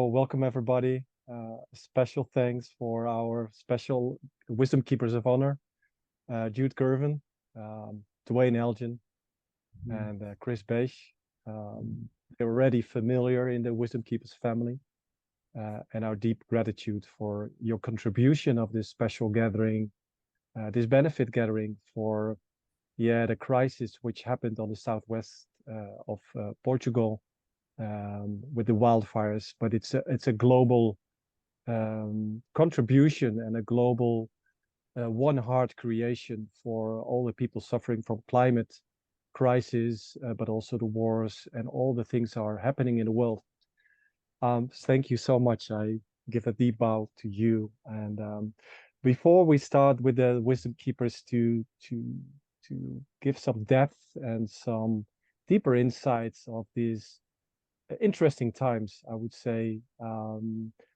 Welcome everybody. Special thanks for our special Wisdom Keepers of Honor, Jude, Currivan, Duane, Elgin, and Chris Bache. They're already familiar in the Wisdom Keepers family, and our deep gratitude for your contribution of this special gathering, this benefit gathering for, the crisis which happened on the southwest of Portugal with the wildfires. But it's a global contribution and a global one heart creation for all the people suffering from climate crisis, but also the wars and all the things are happening in the world. Thank you so much. I give a deep bow to you. And before we start with the wisdom keepers to give some depth and some deeper insights of these interesting times, I would say,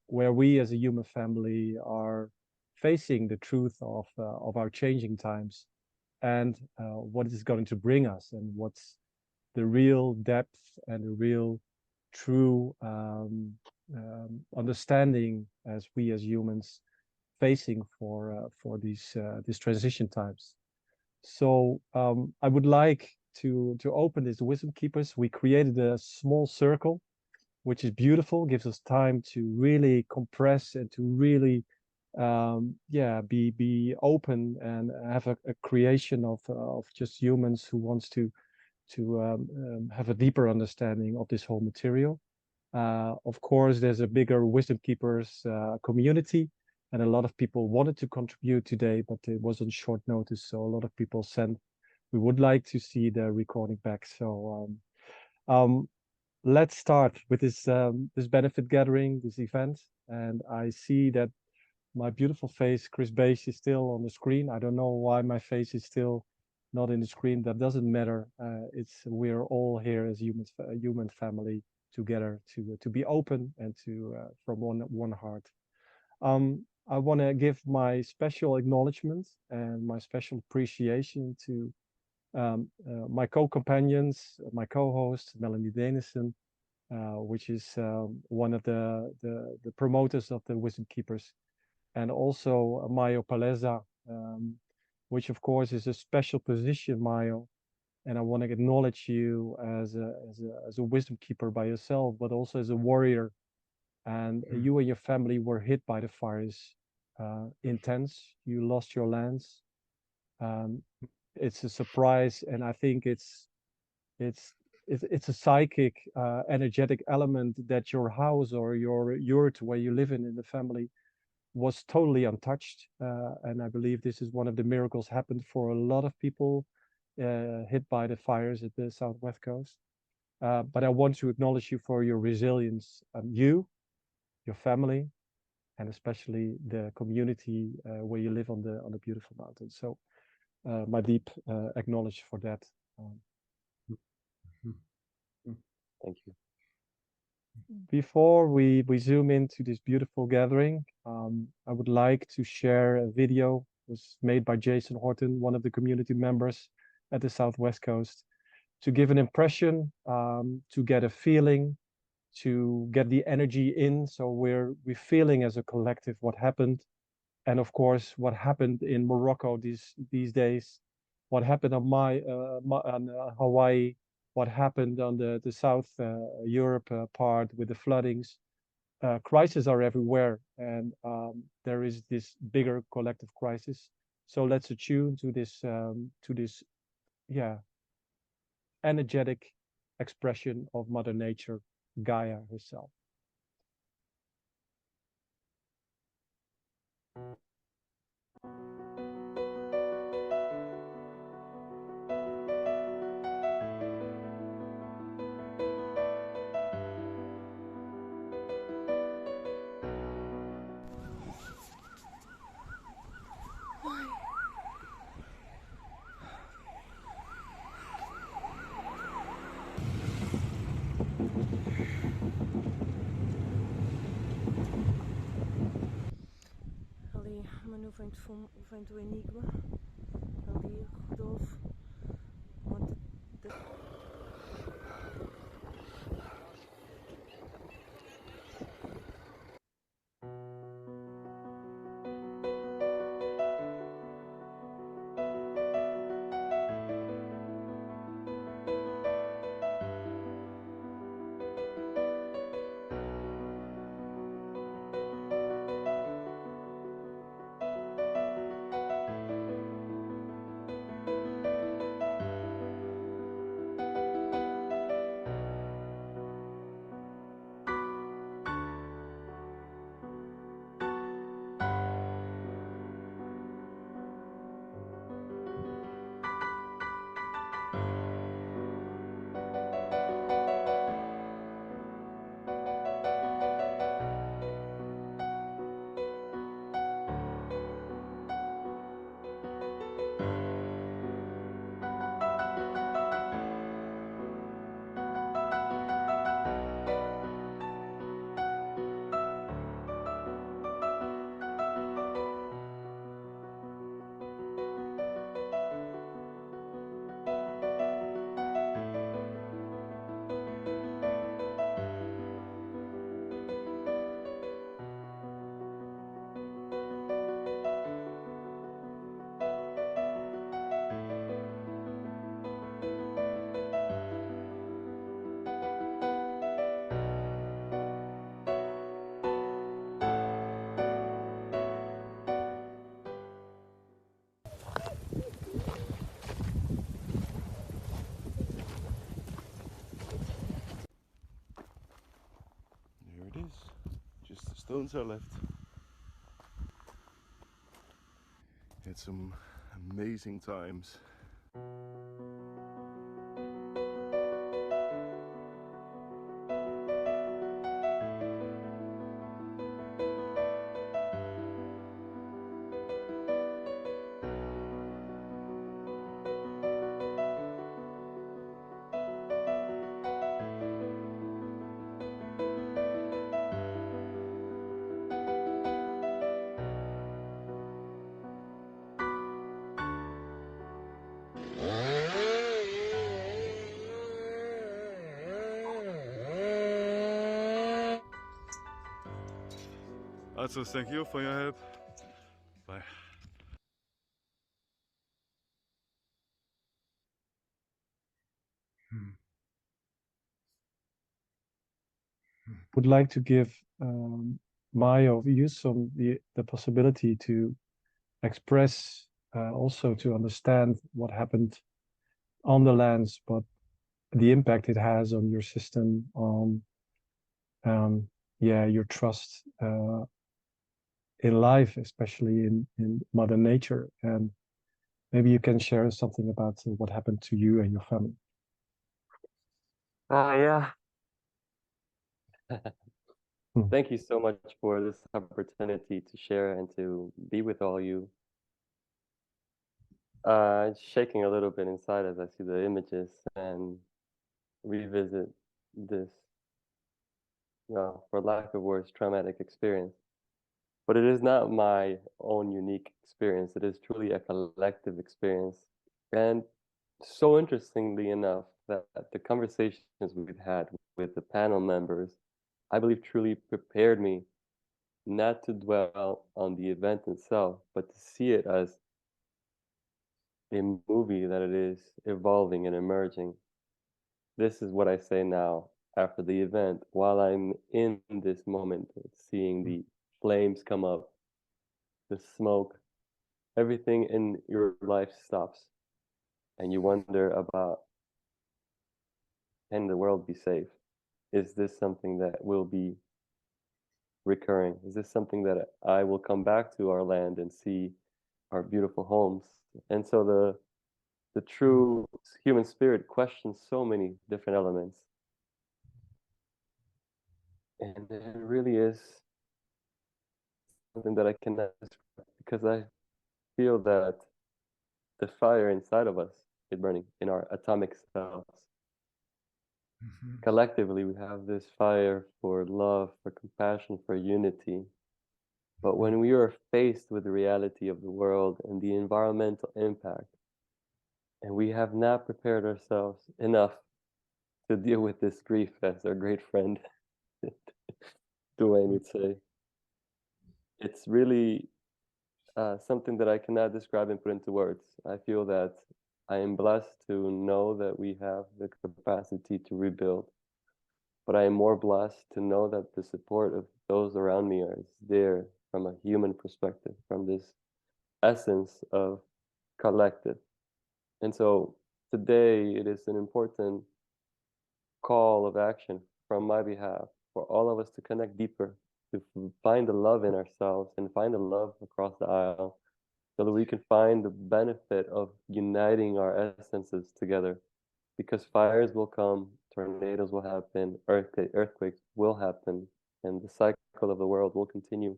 where we as a human family are facing the truth of our changing times and what is going to bring us and what's the real depth and the real true understanding as we as humans facing for these transition times. So I would like to open this wisdom keepers. We created a small circle, which is beautiful, gives us time to really compress and to really be open and have a creation of just humans who wants to have a deeper understanding of this whole material. Of course, there's a bigger wisdom keepers community, and a lot of people wanted to contribute today, but it was on short notice, so a lot of people sent. We would like to see the recording back. So let's start with this benefit gathering, this event. And I see that my beautiful face, Chris Bache, is still on the screen. I don't know why my face is still not in the screen. That doesn't matter. We're all here as a human family together to be open and to from one heart. I want to give my special acknowledgement and my special appreciation to my co-companions, my co-host, Melanie Denison, which is one of the promoters of the Wisdom Keepers, and also Mayo Paleza, which of course is a special position, Mayo. And I want to acknowledge you as a wisdom keeper by yourself, but also as a warrior. And you and your family were hit by the fires, intense. You lost your lands. It's a surprise, and I think it's a psychic, energetic element that your house or your yurt where you live in the family was totally untouched. And I believe this is one of the miracles happened for a lot of people hit by the fires at the southwest coast. But I want to acknowledge you for your resilience, you, your family, and especially the community where you live on the beautiful mountain. So my deep acknowledge for that. Thank you. Before we zoom into this beautiful gathering, I would like to share a video. It was made by Jason Horton, one of the community members at the Southwest Coast, to give an impression, to get a feeling, to get the energy in. So we're feeling as a collective what happened, and of course what happened in Morocco these days, what happened on Hawaii, what happened on the South Europe part with the floodings. Crises are everywhere, and there is this bigger collective crisis. So let's attune to this, energetic expression of Mother Nature, Gaia herself. Ali, Manu vem do Enigma, ali Rodolfo, onde stones are left. It's some amazing times. Also, thank you for your help. Bye. Would like to give Maya or you some the possibility to express, also to understand what happened on the lands, but the impact it has on your system, on yeah, your trust in life, especially in Mother Nature. And maybe you can share something about what happened to you and your family. Yeah. Hmm. Thank you so much for this opportunity to share and to be with all you. It's shaking a little bit inside as I see the images and revisit this, well, for lack of words, traumatic experience. But it is not my own unique experience. It is truly a collective experience. And so interestingly enough, that the conversations we've had with the panel members, I believe truly prepared me not to dwell on the event itself, but to see it as a movie that it is evolving and emerging. This is what I say now after the event, while I'm in this moment, seeing the flames come up, the smoke, everything in your life stops, and you wonder about, can the world be safe? Is this something that will be recurring? Is this something that I will come back to our land and see our beautiful homes? And so the true human spirit questions so many different elements. And it really is something that I cannot describe, because I feel that the fire inside of us is burning in our atomic cells. Collectively, we have this fire for love, for compassion, for unity. But when we are faced with the reality of the world and the environmental impact, and we have not prepared ourselves enough to deal with this grief, as our great friend Duane would say, it's really something that I cannot describe and put into words. I feel that I am blessed to know that we have the capacity to rebuild, but I am more blessed to know that the support of those around me is there from a human perspective, from this essence of collective. And so today it is an important call of action from my behalf for all of us to connect deeper, to find the love in ourselves and find the love across the aisle, so that we can find the benefit of uniting our essences together. Because fires will come, tornadoes will happen, earthquakes will happen, and the cycle of the world will continue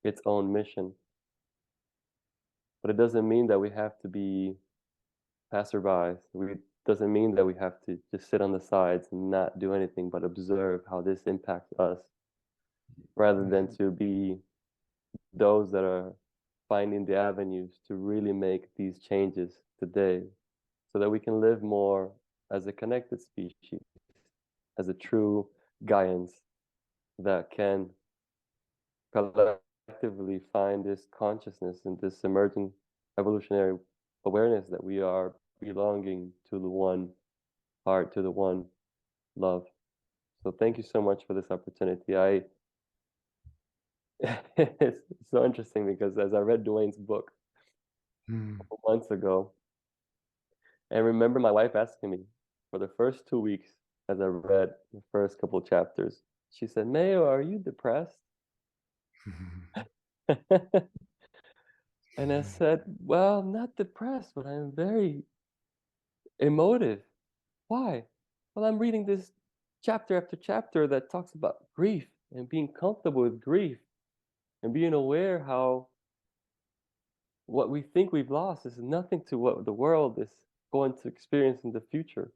its own mission. But it doesn't mean that we have to be passerbys. It doesn't mean that we have to just sit on the sides and not do anything but observe how this impacts us, rather than to be those that are finding the avenues to really make these changes today, so that we can live more as a connected species, as a true Gaians that can collectively find this consciousness and this emerging evolutionary awareness that we are belonging to the one heart, to the one love. So thank you so much for this opportunity. It's so interesting because as I read Duane's book a couple months ago, and remember my wife asking me for the first 2 weeks as I read the first couple chapters, she said, "Mayo, are you depressed?" And I said, well, I'm not depressed, but I'm very emotive. Why? Well, I'm reading this chapter after chapter that talks about grief and being comfortable with grief and being aware how what we think we've lost is nothing to what the world is going to experience in the future.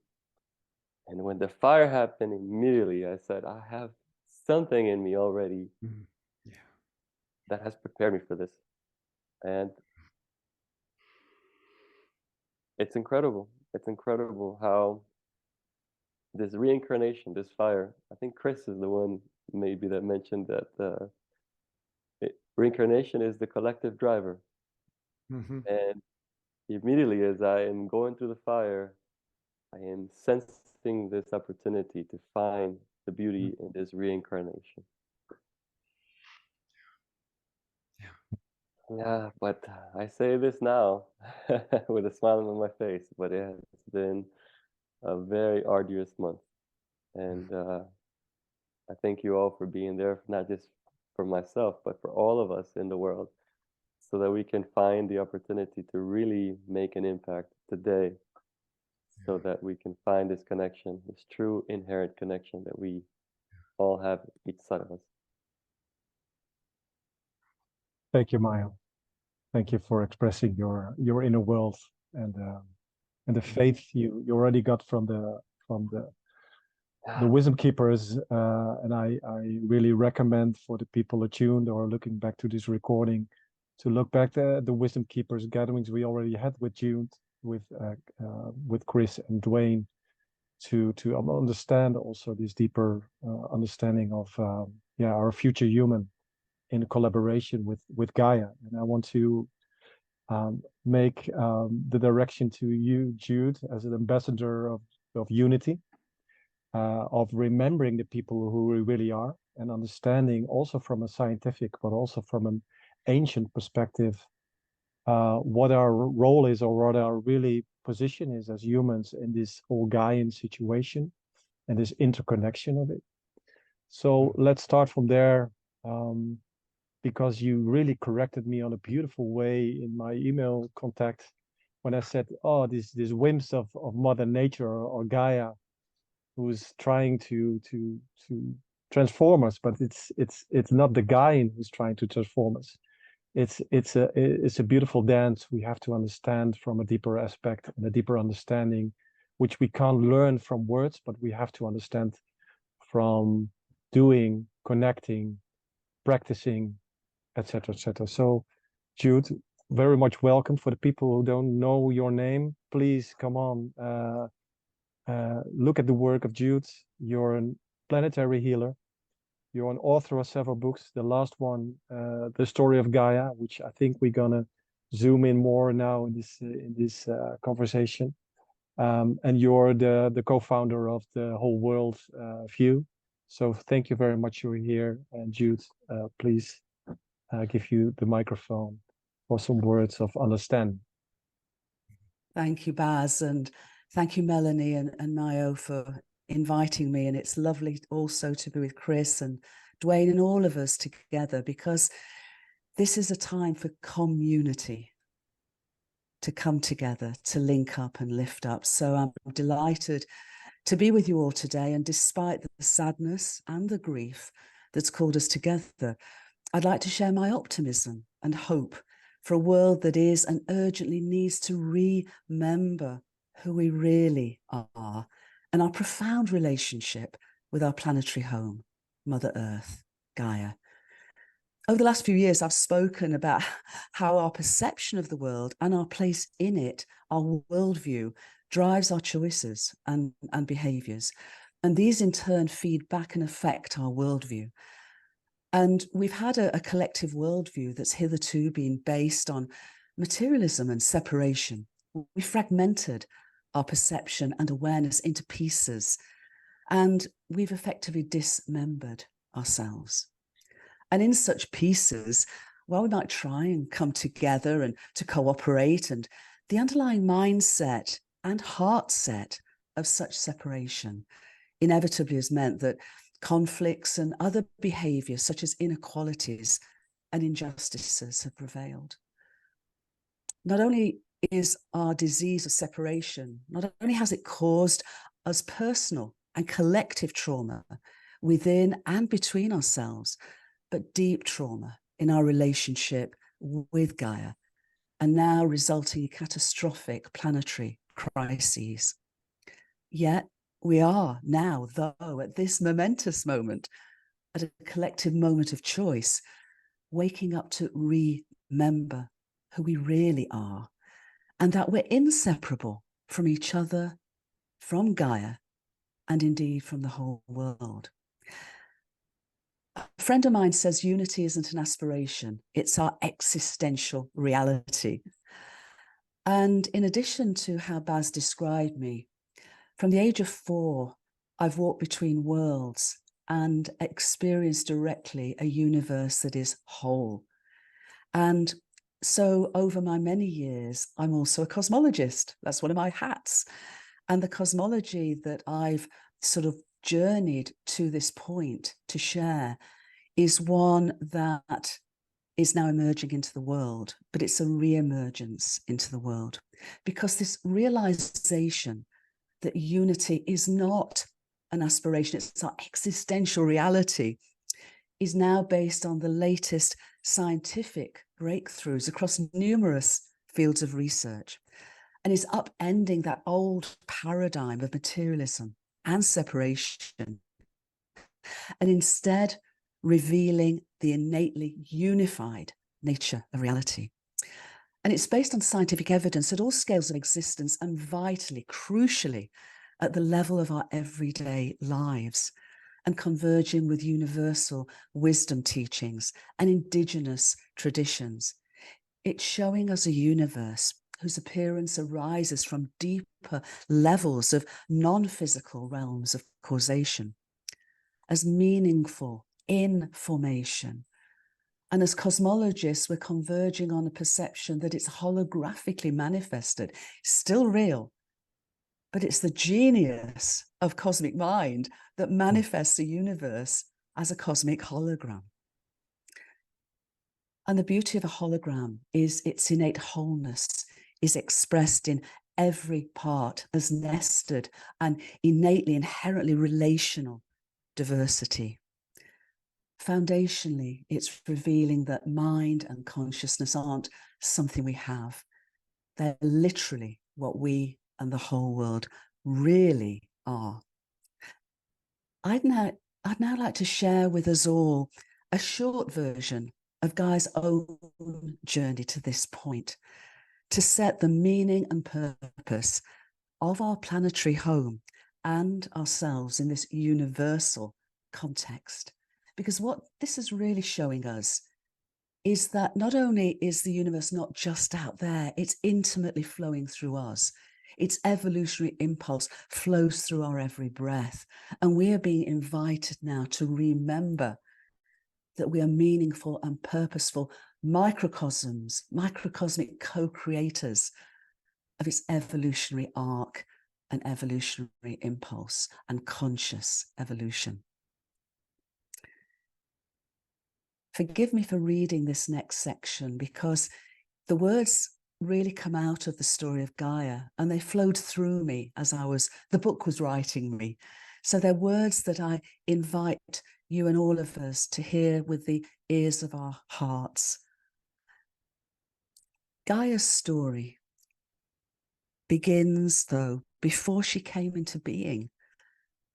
And when the fire happened, immediately I said, I have something in me already that has prepared me for this. And it's incredible. It's incredible how this reincarnation, this fire, I think Chris is the one maybe that mentioned that reincarnation is the collective driver. And immediately as I am going through the fire, I am sensing this opportunity to find the beauty in this reincarnation. Yeah, but I say this now with a smile on my face, but it has been a very arduous month. And I thank you all for being there, not just for myself, but for all of us in the world, so that we can find the opportunity to really make an impact today, so that we can find this connection, this true inherent connection that we all have each side of us. Thank you, Maya. Thank you for expressing your inner world and the faith you already got from the wisdom keepers. And I really recommend for the people attuned or looking back to this recording to look back at the wisdom keepers gatherings we already had with Jude, with Chris and Duane, to understand also this deeper understanding of our future human in collaboration with Gaia. And I want to make the direction to you, Jude, as an ambassador of unity, of remembering the people who we really are, and understanding also from a scientific, but also from an ancient perspective, what our role is or what our really position is as humans in this whole Gaian situation and this interconnection of it. So let's start from there. Because you really corrected me on a beautiful way in my email contact when I said, oh, these whims of Mother Nature or Gaia, who's trying to transform us, but it's not the Gaian who's trying to transform us. It's a beautiful dance we have to understand from a deeper aspect and a deeper understanding, which we can't learn from words, but we have to understand from doing, connecting, practicing, etc., etc. So, Jude, very much welcome. For the people who don't know your name, please come on, look at the work of Jude. You're a planetary healer. You're an author of several books. The last one, The Story of Gaia, which I think we're gonna zoom in more now in this conversation. And you're the co-founder of the Whole World View. So thank you very much you're here. And Jude, please give you the microphone for some words of understanding. Thank you, Baz, and thank you, Melanie and Mayo, for inviting me. And it's lovely also to be with Chris and Duane and all of us together, because this is a time for community, to come together, to link up and lift up. So I'm delighted to be with you all today. And despite the sadness and the grief that's called us together, I'd like to share my optimism and hope for a world that is and urgently needs to remember who we really are and our profound relationship with our planetary home, Mother Earth, Gaia. Over the last few years, I've spoken about how our perception of the world and our place in it, our worldview, drives our choices and behaviours. And these in turn feed back and affect our worldview. And we've had a collective worldview that's hitherto been based on materialism and separation. We fragmented our perception and awareness into pieces, and we've effectively dismembered ourselves. And in such pieces, while we might try and come together and to cooperate, and the underlying mindset and heart set of such separation inevitably has meant that conflicts and other behaviours, such as inequalities, and injustices have prevailed. Not only is our disease of separation, not only has it caused us personal and collective trauma within and between ourselves, but deep trauma in our relationship with Gaia, and now resulting in catastrophic planetary crises. Yet we are now, though, at this momentous moment, at a collective moment of choice, waking up to remember who we really are, and that we're inseparable from each other, from Gaia, and indeed from the whole world. A friend of mine says unity isn't an aspiration, it's our existential reality. And in addition to how Baz described me, from the age of 4, I've walked between worlds and experienced directly a universe that is whole. And so over my many years, I'm also a cosmologist. That's one of my hats. And the cosmology that I've sort of journeyed to this point to share is one that is now emerging into the world, but it's a re-emergence into the world, because this realization that unity is not an aspiration, it's our existential reality, is now based on the latest scientific breakthroughs across numerous fields of research, and is upending that old paradigm of materialism and separation, and instead revealing the innately unified nature of reality. And it's based on scientific evidence at all scales of existence, and vitally, crucially, at the level of our everyday lives, and converging with universal wisdom teachings and indigenous traditions. It's showing us a universe whose appearance arises from deeper levels of non-physical realms of causation, as meaningful in formation. And as cosmologists, we're converging on a perception that it's holographically manifested, still real, but it's the genius of cosmic mind that manifests the universe as a cosmic hologram. And the beauty of a hologram is its innate wholeness is expressed in every part as nested and innately, inherently relational diversity. Foundationally, it's revealing that mind and consciousness aren't something we have. They're literally what we and the whole world really are. I'd now like to share with us all a short version of Gaia's own journey to this point, to set the meaning and purpose of our planetary home and ourselves in this universal context. Because what this is really showing us is that not only is the universe not just out there, it's intimately flowing through us. Its evolutionary impulse flows through our every breath. And we are being invited now to remember that we are meaningful and purposeful microcosms, microcosmic co-creators of its evolutionary arc and evolutionary impulse and conscious evolution. Forgive me for reading this next section, because the words really come out of the story of Gaia, and they flowed through me as the book was writing me. So they're words that I invite you and all of us to hear with the ears of our hearts. Gaia's story begins, though, before she came into being,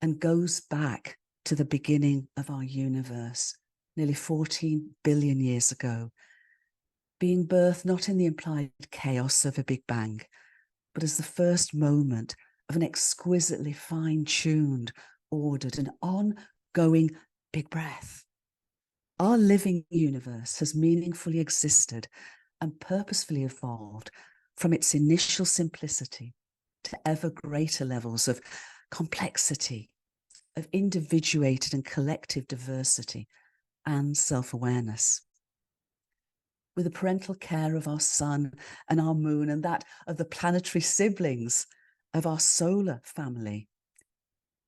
and goes back to the beginning of our universe, nearly 14 billion years ago, being birthed not in the implied chaos of a Big Bang, but as the first moment of an exquisitely fine-tuned, ordered and ongoing big breath. Our living universe has meaningfully existed and purposefully evolved from its initial simplicity to ever greater levels of complexity, of individuated and collective diversity and self-awareness. With the parental care of our sun and our moon, and that of the planetary siblings of our solar family,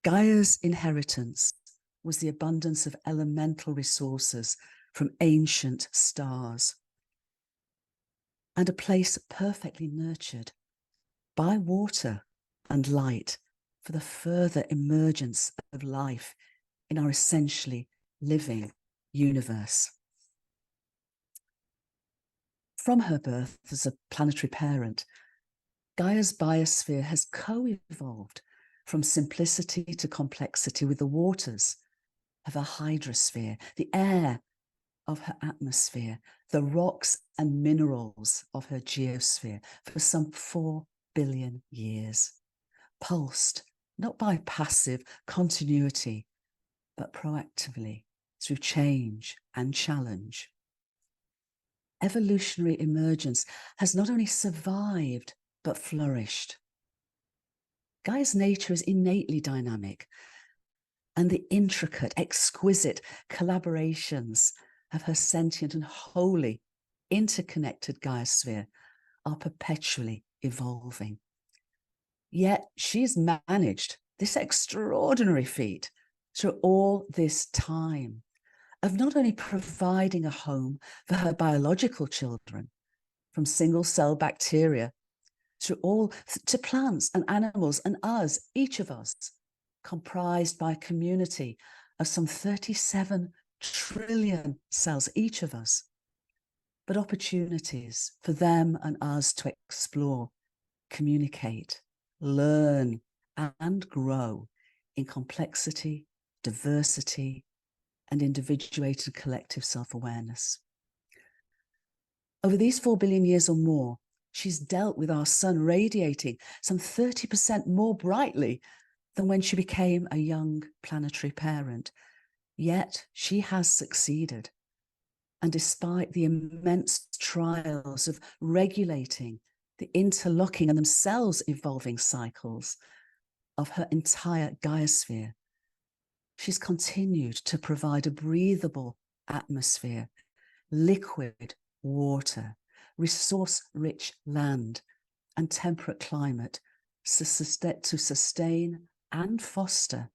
Gaia's inheritance was the abundance of elemental resources from ancient stars, and a place perfectly nurtured by water and light for the further emergence of life in our essentially living universe. From her birth as a planetary parent, Gaia's biosphere has co-evolved from simplicity to complexity with the waters of her hydrosphere, the air of her atmosphere, the rocks and minerals of her geosphere for some 4 billion years, pulsed not by passive continuity, but proactively through change and challenge. Evolutionary emergence has not only survived, but flourished. Gaia's nature is innately dynamic, and the intricate, exquisite collaborations of her sentient and wholly interconnected Gaiosphere are perpetually evolving. Yet she's managed this extraordinary feat through all this time of not only providing a home for her biological children, from single-cell bacteria through all to plants and animals and us, each of us, comprised by a community of some 37 trillion cells, each of us, but opportunities for them and us to explore, communicate, learn, and grow in complexity, diversity, and individuated collective self-awareness. Over these 4 billion years or more, she's dealt with our sun radiating some 30% more brightly than when she became a young planetary parent. Yet she has succeeded. And despite the immense trials of regulating the interlocking and themselves evolving cycles of her entire Gaiosphere, she's continued to provide a breathable atmosphere, liquid water, resource-rich land, and temperate climate to sustain and foster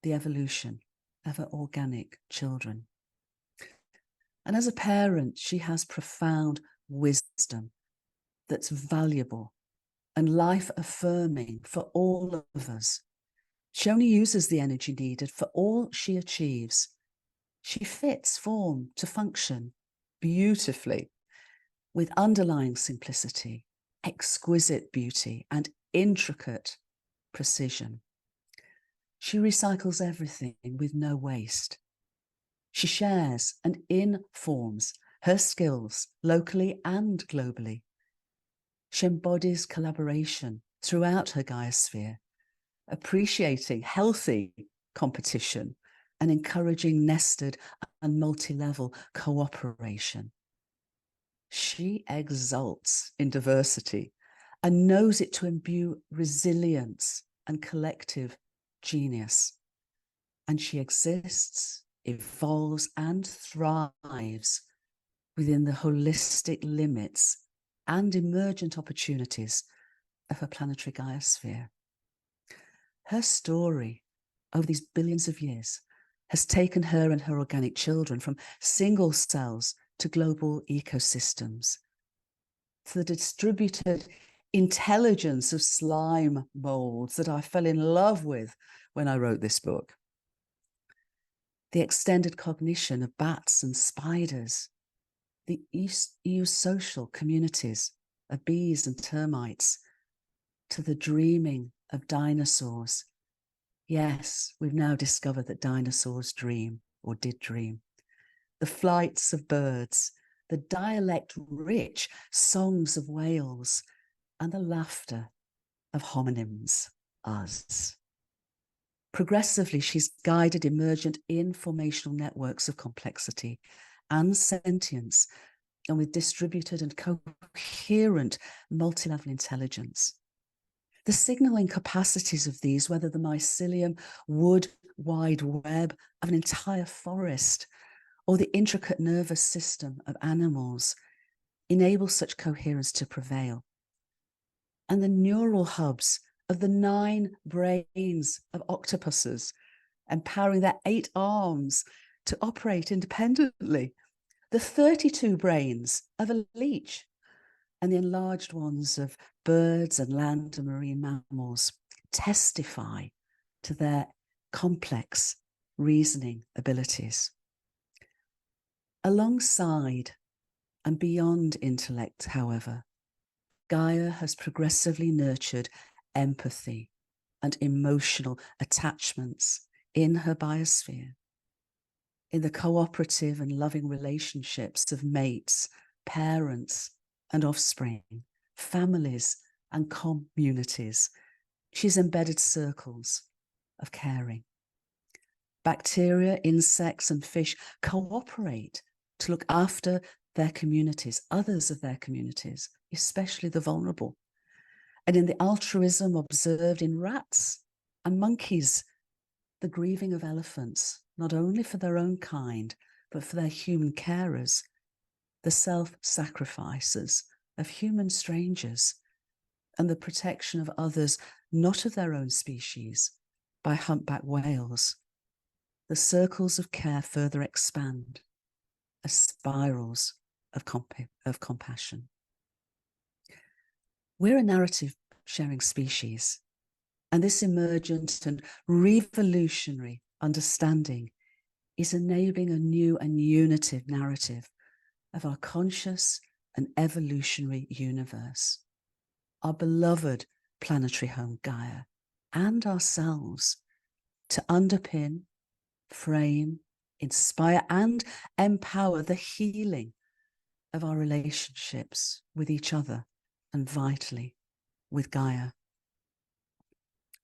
the evolution of her organic children. And as a parent, she has profound wisdom that's valuable and life-affirming for all of us. She only uses the energy needed for all she achieves. She fits form to function beautifully with underlying simplicity, exquisite beauty, and intricate precision. She recycles everything with no waste. She shares and informs her skills locally and globally. She embodies collaboration throughout her Gaiosphere, appreciating healthy competition and encouraging nested and multi-level cooperation. She exults in diversity and knows it to imbue resilience and collective genius. And she exists, evolves, and thrives within the holistic limits and emergent opportunities of her planetary Gaiosphere. Her story over these billions of years has taken her and her organic children from single cells to global ecosystems, to the distributed intelligence of slime molds that I fell in love with when I wrote this book, the extended cognition of bats and spiders, the eusocial communities of bees and termites, to the dreaming of dinosaurs. Yes, we've now discovered that dinosaurs dream, or did dream. The flights of birds, the dialect-rich songs of whales, and the laughter of homonyms, us. Progressively, she's guided emergent informational networks of complexity and sentience, and with distributed and coherent multi-level intelligence. The signaling capacities of these, whether the mycelium wood wide web of an entire forest or the intricate nervous system of animals, enable such coherence to prevail. And the neural hubs of the 9 brains of octopuses, empowering their 8 arms to operate independently the 32 brains of a leech, and the enlarged ones of birds and land and marine mammals testify to their complex reasoning abilities. Alongside and beyond intellect, however, Gaia has progressively nurtured empathy and emotional attachments in her biosphere, in the cooperative and loving relationships of mates, parents and offspring, families and communities. She's embedded circles of caring. Bacteria, insects and fish cooperate to look after their communities, others of their communities, especially the vulnerable. And in the altruism observed in rats and monkeys, the grieving of elephants, not only for their own kind, but for their human carers, the self-sacrifices of human strangers, and the protection of others not of their own species by humpback whales. The circles of care further expand as spirals of compassion. We're a narrative sharing species, and this emergent and revolutionary understanding is enabling a new and unitive narrative of our conscious and evolutionary universe, our beloved planetary home Gaia, and ourselves, to underpin, frame, inspire and empower the healing of our relationships with each other and vitally with Gaia.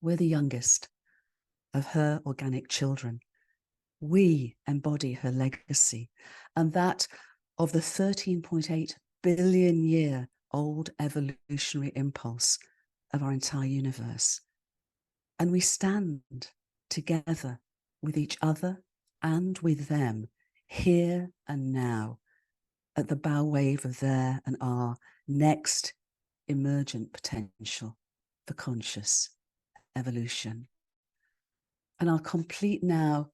We're the youngest of her organic children. We embody her legacy and that of the 13.8 billion year old evolutionary impulse of our entire universe. And we stand together with each other and with them here and now at the bow wave of their and our next emergent potential for conscious evolution. And I'll complete now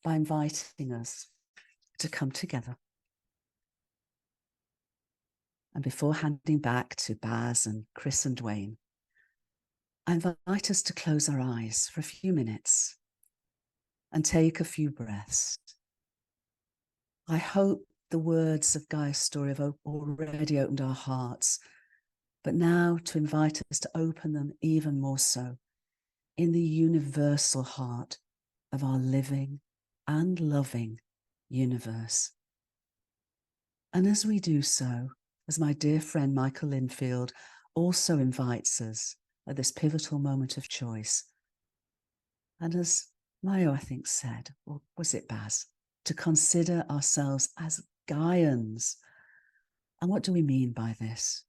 by inviting us to come together. And before handing back to Baz and Chris and Duane, I invite us to close our eyes for a few minutes and take a few breaths. I hope the words of Gaia's story have already opened our hearts, but now to invite us to open them even more so in the universal heart of our living and loving universe. And as we do so, as my dear friend Michael Linfield also invites us at this pivotal moment of choice, and as Mayo, I think, said, or was it Baz, to consider ourselves as Gaians. And what do we mean by this?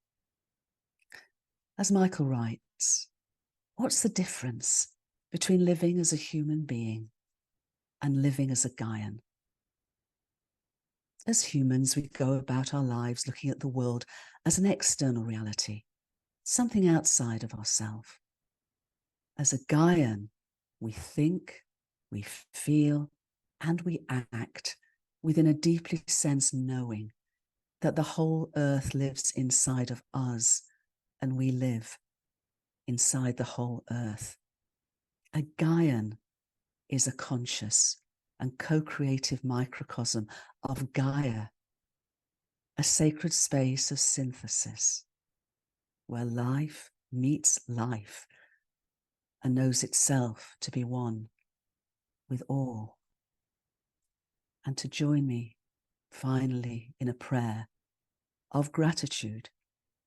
As Michael writes, what's the difference between living as a human being and living as a Gaian? As humans, we go about our lives looking at the world as an external reality, something outside of ourselves. As a Gaian, we think, we feel, and we act within a deeply sensed knowing that the whole earth lives inside of us and we live inside the whole earth. A Gaian is a conscious and co-creative microcosm of Gaia, a sacred space of synthesis where life meets life and knows itself to be one with all. And to join me finally in a prayer of gratitude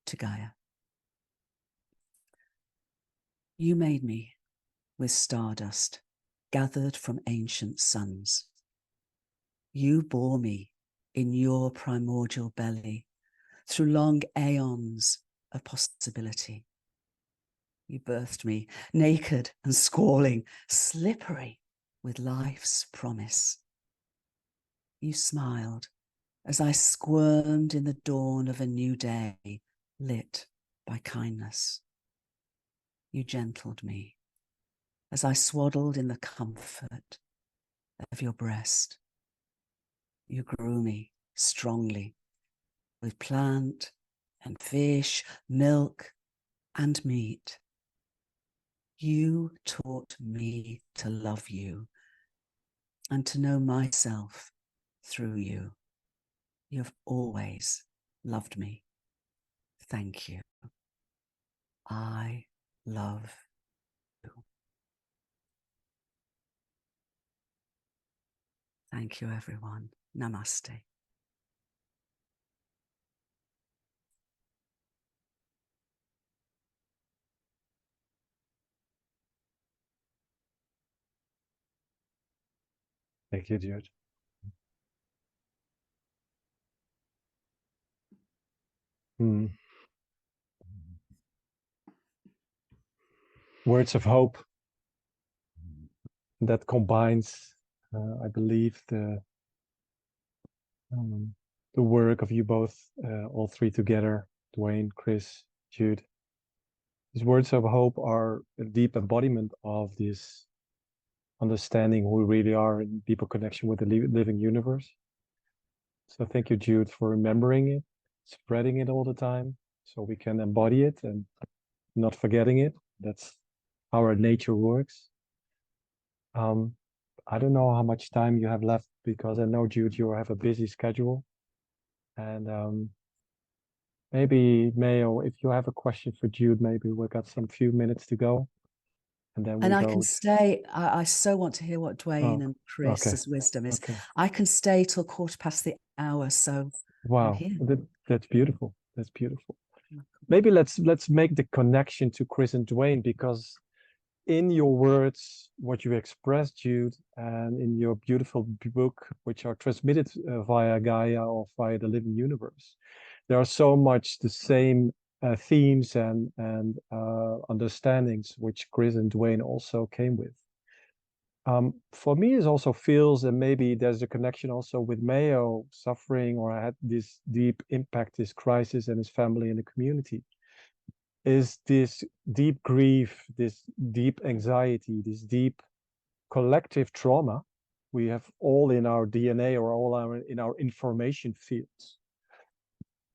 to Gaia. You made me with stardust gathered from ancient suns. You bore me in your primordial belly through long aeons of possibility. You birthed me naked and squalling, slippery with life's promise. You smiled as I squirmed in the dawn of a new day, lit by kindness. You gentled me as I swaddled in the comfort of your breast. You grew me strongly with plant and fish, milk and meat. You taught me to love you and to know myself through you. You've always loved me. Thank you. I love you. Thank you, everyone. Namaste. Thank you, Jude. Words of hope that combines, I believe, the work of you both, all three together, Duane, Chris, Jude. These words of hope are a deep embodiment of this understanding who we really are in deeper connection with the living universe. So thank you, Jude, for remembering it, spreading it all the time, so we can embody it and not forgetting it. That's how our nature works. I don't know how much time you have left, because I know, Jude, you have a busy schedule. And maybe, Mayo, if you have a question for Jude, maybe we've got some few minutes to go. And then we And I go can stay. I so want to hear what Duane and Chris's wisdom is. Okay. I can stay till 1:15, so I'm Wow, here. that's beautiful. That's beautiful. Maybe let's make the connection to Chris and Duane, because in your words, what you expressed, Jude, and in your beautiful book, which are transmitted via Gaia or via the living universe, there are so much the same themes and understandings which Chris and Duane also came with. For me, it also feels, and maybe there's a connection also with Mayo suffering or had this deep impact, this crisis, and his family and the community, is this deep grief, this deep anxiety, this deep collective trauma we have all in our DNA or in our information fields,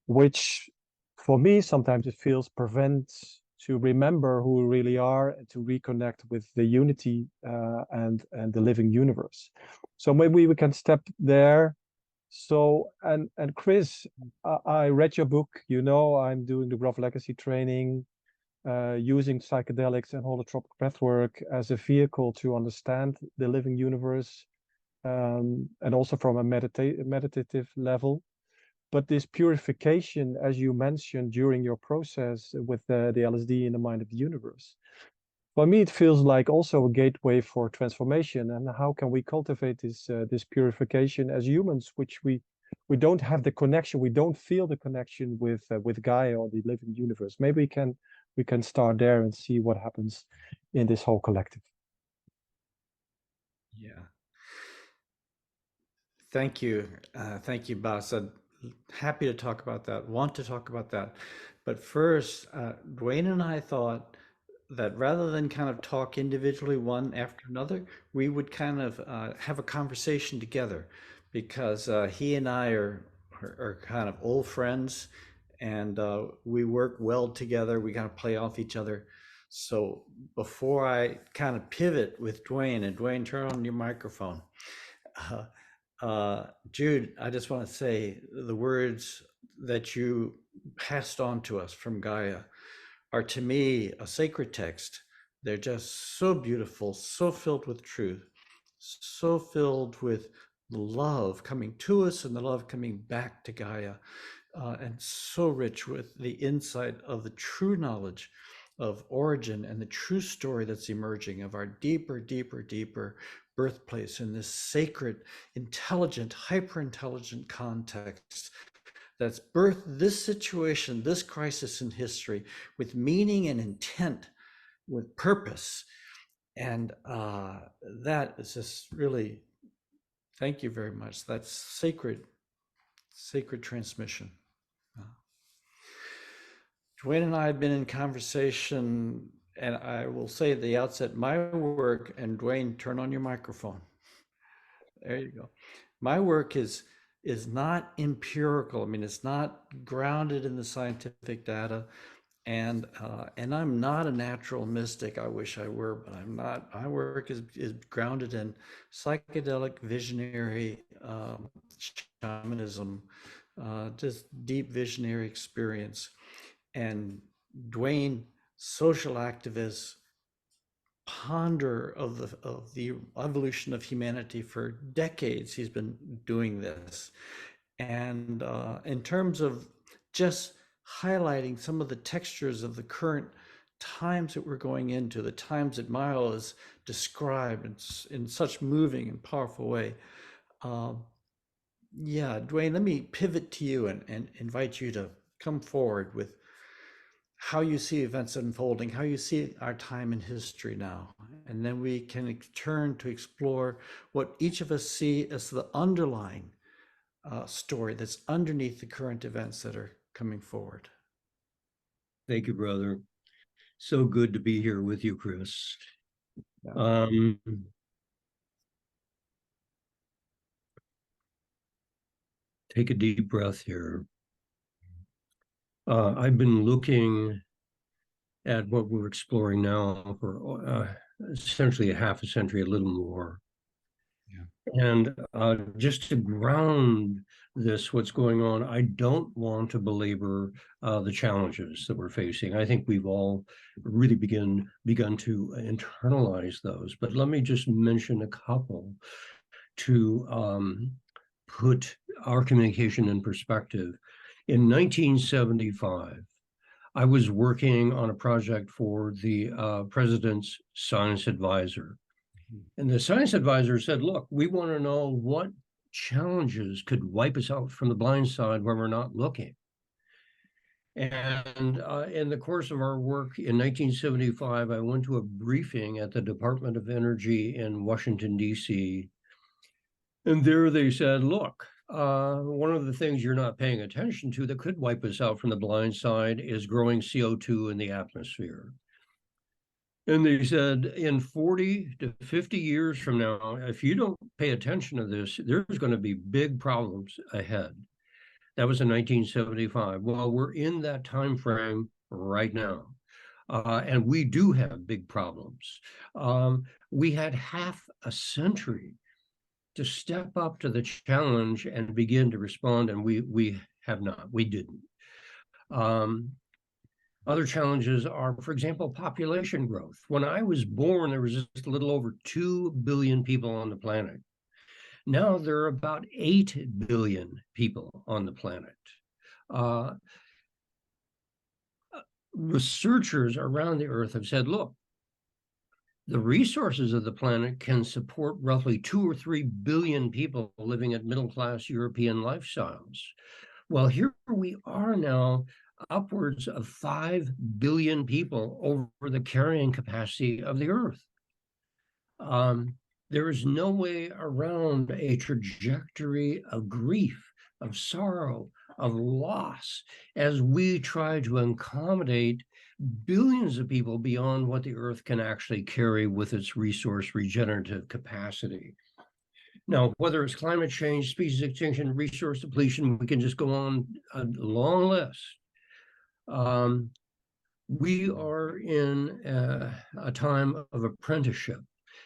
which for me sometimes it feels prevents to remember who we really are and to reconnect with the unity and the living universe. So maybe we can step there. So, and Chris, I read your book. You know, I'm doing the Growth Legacy training, using psychedelics and holotropic breathwork as a vehicle to understand the living universe, and also from a meditative level. But this purification, as you mentioned during your process with the LSD in the mind of the universe, for me, it feels like also a gateway for transformation. And how can we cultivate this purification as humans, which we don't have the connection, we don't feel the connection with Gaia or the living universe. Maybe we can start there and see what happens in this whole collective. Yeah. Thank you. Thank you, Bas. I'm happy to talk about that, want to talk about that. But first, Duane and I thought that rather than kind of talk individually one after another, we would kind of have a conversation together, because he and I are kind of old friends, and we work well together. We kind of play off each other. So before I kind of pivot with Duane, and Duane, turn on your microphone. Jude, I just want to say the words that you passed on to us from Gaia are, to me, a sacred text. They're just so beautiful, so filled with truth, so filled with the love coming to us and the love coming back to Gaia, and so rich with the insight of the true knowledge of origin and the true story that's emerging of our deeper, deeper, deeper birthplace in this sacred, intelligent, hyper-intelligent context that's birthed this situation, this crisis in history, with meaning and intent, with purpose. And that is just really, thank you very much. That's sacred transmission. Duane and I have been in conversation, and I will say at the outset, my work, and Duane, turn on your microphone. There you go. My work is is not empirical. I mean, it's not grounded in the scientific data. And I'm not a natural mystic. I wish I were, but I'm not. My work is grounded in psychedelic, visionary shamanism, just deep visionary experience. And Duane, social activist, ponder of the evolution of humanity for decades. He's been doing this, and in terms of just highlighting some of the textures of the current times that we're going into, the times that Milo has described in such moving and powerful way. Yeah, Duane, let me pivot to you and invite you to come forward with how you see events unfolding, how you see our time in history now. And then we can turn to explore what each of us see as the underlying story that's underneath the current events that are coming forward. Thank you, brother. So good to be here with you, Chris. Yeah. Take a deep breath here. I've been looking at what we're exploring now for essentially a half a century, a little more. Yeah. And just to ground this, what's going on, I don't want to belabor the challenges that we're facing. I think we've all really begun to internalize those. But let me just mention a couple to put our communication in perspective. In 1975, I was working on a project for the president's science advisor. And the science advisor said, look, we want to know what challenges could wipe us out from the blind side when we're not looking. And in the course of our work in 1975, I went to a briefing at the Department of Energy in Washington, D.C. And there they said, look, one of the things you're not paying attention to that could wipe us out from the blind side is growing CO2 in the atmosphere. And they said, in 40 to 50 years from now, if you don't pay attention to this, there's going to be big problems ahead. That was in 1975. Well, we're in that time frame right now. And we do have big problems. We had half a century to step up to the challenge and begin to respond, and we have not. We didn't. Other challenges are, for example, population growth. When I was born, there was just a little over 2 billion people on the planet. Now there are about 8 billion people on the planet. Researchers around the earth have said, look, the resources of the planet can support roughly 2 or 3 billion people living at middle-class European lifestyles. Well, here we are now, upwards of 5 billion people over the carrying capacity of the Earth. There is no way around a trajectory of grief, of sorrow, of loss, as we try to accommodate billions of people beyond what the Earth can actually carry with its resource regenerative capacity. Now, whether it's climate change, species extinction, resource depletion, we can just go on a long list. We are in a time of apprenticeship,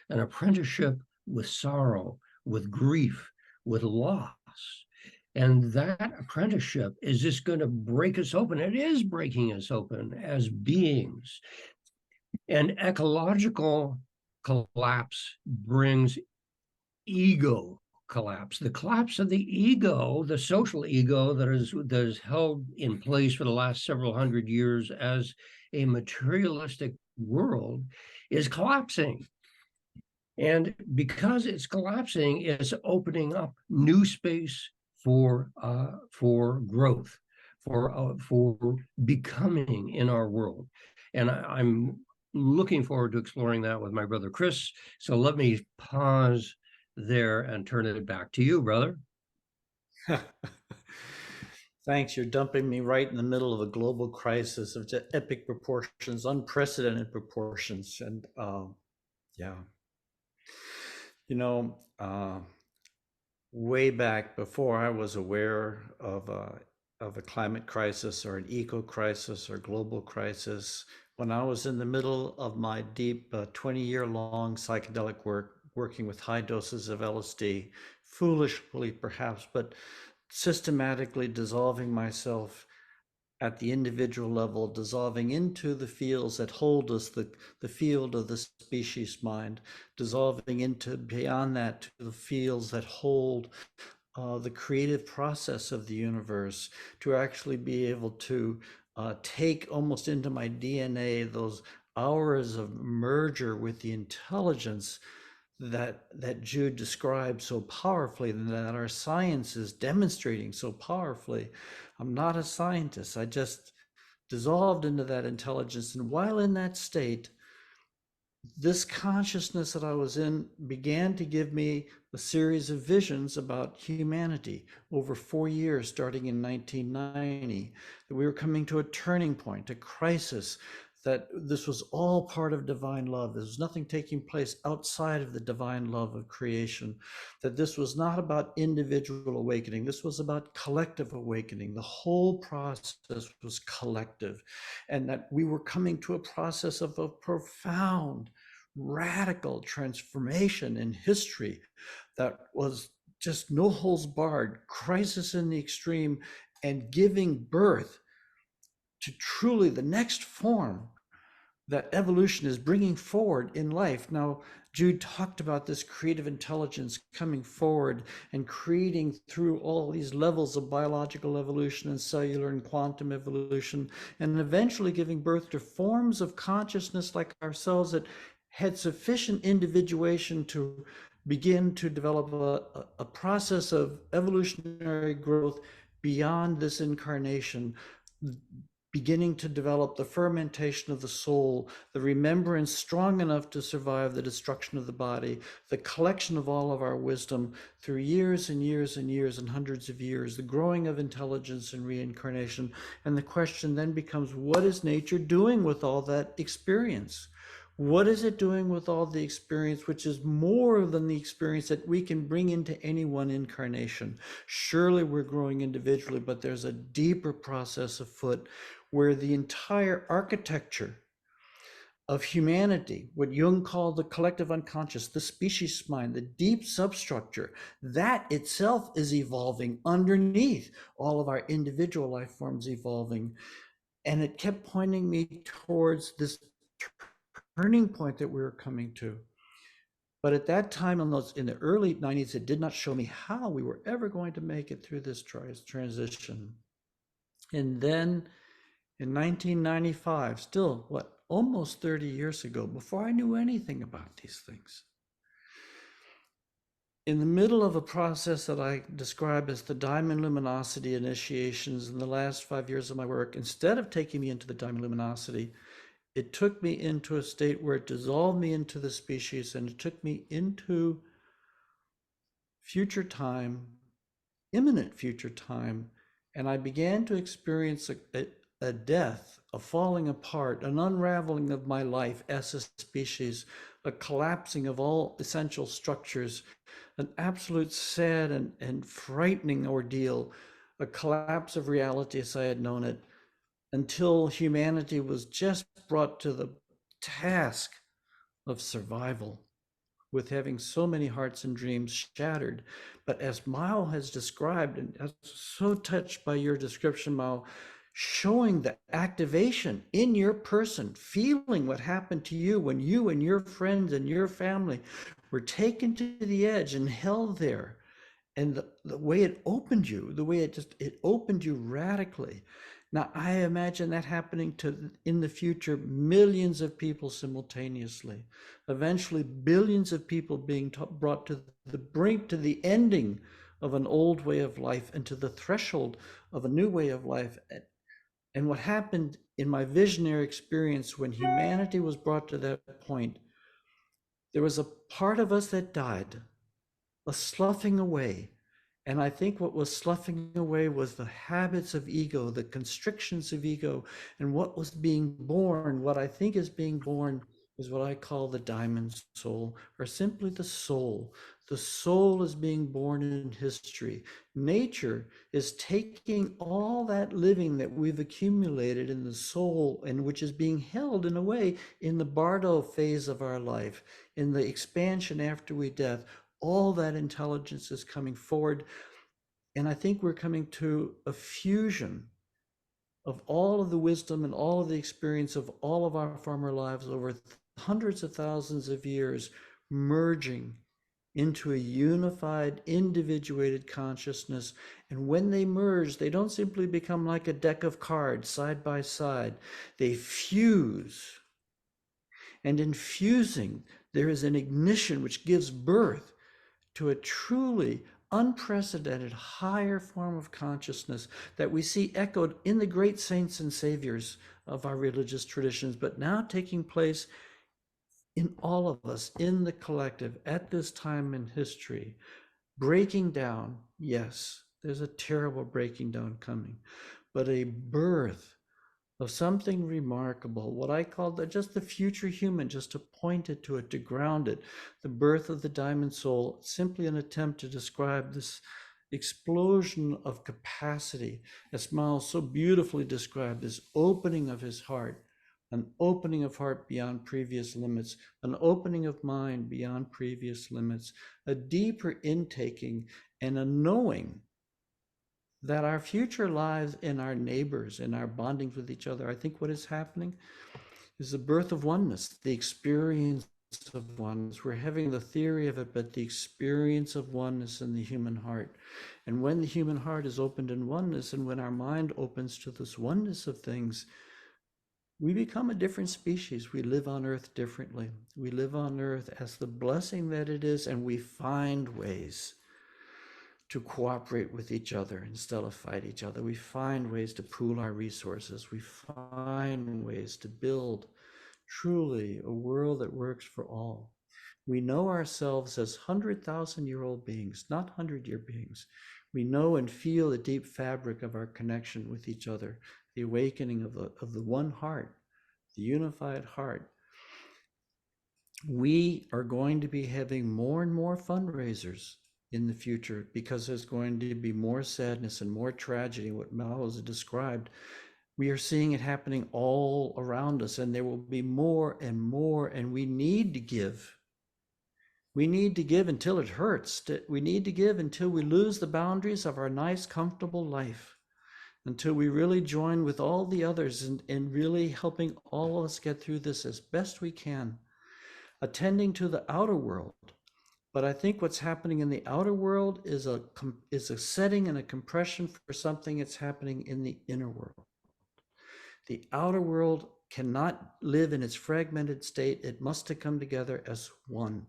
an apprenticeship with sorrow, with grief, with loss. And that apprenticeship is just going to break us open. It is breaking us open as beings. And ecological collapse brings ego collapse, the collapse of the ego, the social ego that is held in place for the last several hundred years as a materialistic world is collapsing. And because it's collapsing, it's opening up new space for growth, for becoming in our world. And I'm looking forward to exploring that with my brother Chris. So let me pause there and turn it back to you, brother. Thanks. You're dumping me right in the middle of a global crisis of epic proportions, unprecedented proportions. And yeah, you know, way back before I was aware of a climate crisis or an eco crisis or global crisis. When I was in the middle of my deep 20-year-long psychedelic work, working with high doses of LSD, foolishly perhaps, but systematically dissolving myself at the individual level, dissolving into the fields that hold us, the field of the species mind, dissolving into beyond that to the fields that hold the creative process of the universe, to actually be able to take almost into my DNA those hours of merger with the intelligence that Jude described so powerfully, and that our science is demonstrating so powerfully. I'm not a scientist. I just dissolved into that intelligence. And while in that state, this consciousness that I was in began to give me a series of visions about humanity over 4 years, starting in 1990, that we were coming to a turning point, a crisis, that this was all part of divine love. There was nothing taking place outside of the divine love of creation, that this was not about individual awakening. This was about collective awakening. The whole process was collective, and that we were coming to a process of a profound, radical transformation in history that was just no holds barred, crisis in the extreme, and giving birth to truly the next form that evolution is bringing forward in life. Now, Jude talked about this creative intelligence coming forward and creating through all these levels of biological evolution and cellular and quantum evolution, and eventually giving birth to forms of consciousness like ourselves that had sufficient individuation to begin to develop a process of evolutionary growth beyond this incarnation, beginning to develop the fermentation of the soul, the remembrance strong enough to survive the destruction of the body, the collection of all of our wisdom through years and years and years and hundreds of years, the growing of intelligence and reincarnation. And the question then becomes, what is nature doing with all that experience? What is it doing with all the experience, which is more than the experience that we can bring into any one incarnation? Surely we're growing individually, but there's a deeper process afoot where the entire architecture of humanity, what Jung called the collective unconscious, the species mind, the deep substructure, that itself is evolving underneath all of our individual life forms evolving. And it kept pointing me towards this turning point that we were coming to. But at that time, in the early 90s, it did not show me how we were ever going to make it through this transition. And then in 1995, still, almost 30 years ago, before I knew anything about these things, in the middle of a process that I describe as the diamond luminosity initiations in the last 5 years of my work, instead of taking me into the diamond luminosity, it took me into a state where it dissolved me into the species, and it took me into future time, imminent future time, and I began to experience a death, a falling apart, an unraveling of my life as a species, a collapsing of all essential structures, an absolute sad and frightening ordeal, a collapse of reality as I had known it, until humanity was just brought to the task of survival, with having so many hearts and dreams shattered. But as Mao has described, and I was so touched by your description, Mao, showing the activation in your person, feeling what happened to you when you and your friends and your family were taken to the edge and held there. And the way it opened you, the way it opened you radically. Now, I imagine that happening to, in the future, millions of people simultaneously, eventually billions of people being brought to the brink, to the ending of an old way of life and to the threshold of a new way of life. And what happened in my visionary experience when humanity was brought to that point, there was a part of us that died, a sloughing away. And I think what was sloughing away was the habits of ego, the constrictions of ego, and what was being born, what I think is being born is what I call the diamond soul, or simply the soul. The soul is being born in history. Nature is taking all that living that we've accumulated in the soul, and which is being held in a way in the bardo phase of our life, in the expansion after we death. All that intelligence is coming forward. And I think we're coming to a fusion of all of the wisdom and all of the experience of all of our former lives over hundreds of thousands of years, merging into a unified, individuated consciousness. And when they merge, they don't simply become like a deck of cards side by side. They fuse. And in fusing, there is an ignition which gives birth to a truly unprecedented higher form of consciousness that we see echoed in the great saints and saviors of our religious traditions, but now taking place in all of us, in the collective, at this time in history. Breaking down, yes, there's a terrible breaking down coming, but a birth of something remarkable, what I call just the future human, just to point it to it, to ground it. The birth of the diamond soul, simply an attempt to describe this explosion of capacity, as Miles so beautifully described, this opening of his heart, an opening of heart beyond previous limits, an opening of mind beyond previous limits, a deeper intaking and a knowing that our future lies in our neighbors and our bondings with each other. I think what is happening is the birth of oneness, the experience of oneness. We're having the theory of it, but the experience of oneness in the human heart. And when the human heart is opened in oneness, and when our mind opens to this oneness of things, we become a different species. We live on earth differently. We live on earth as the blessing that it is, and we find ways to cooperate with each other instead of fight each other. We find ways to pool our resources. We find ways to build truly a world that works for all. We know ourselves as 100,000-year-old beings, not 100-year beings. We know and feel the deep fabric of our connection with each other, the awakening of the one heart, the unified heart. We are going to be having more and more fundraisers in the future because there's going to be more sadness and more tragedy, what Mal has described. We are seeing it happening all around us, and there will be more and more, and we need to give. We need to give until it hurts. We need to give until we lose the boundaries of our nice, comfortable life, until we really join with all the others in really helping all of us get through this as best we can, attending to the outer world. But I think what's happening in the outer world is a setting and a compression for something that's happening in the inner world. The outer world cannot live in its fragmented state. It must come together as one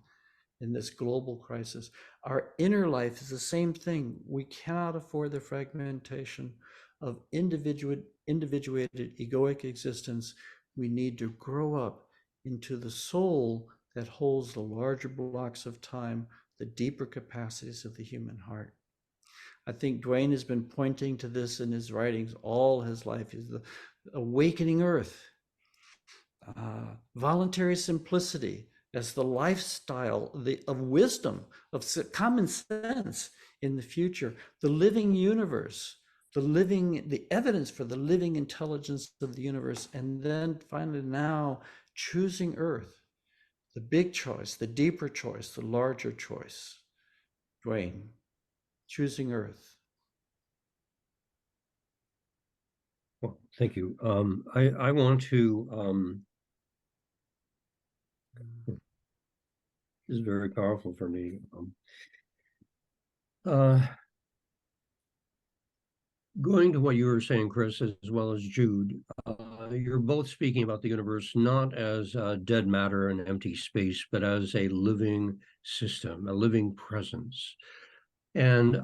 in this global crisis. Our inner life is the same thing. We cannot afford the fragmentation of individuated egoic existence. We need to grow up into the soul that holds the larger blocks of time, the deeper capacities of the human heart. I think Duane has been pointing to this in his writings all his life. Is the awakening earth, voluntary simplicity as the lifestyle of wisdom, of common sense in the future, the living universe, the evidence for the living intelligence of the universe, and then finally now choosing earth, the big choice, the deeper choice, the larger choice. Duane, choosing earth. Well, thank you. I want to, this is very powerful for me. Going to what you were saying, Chris, as well as Jude, you're both speaking about the universe not as dead matter and empty space, but as a living system, a living presence. And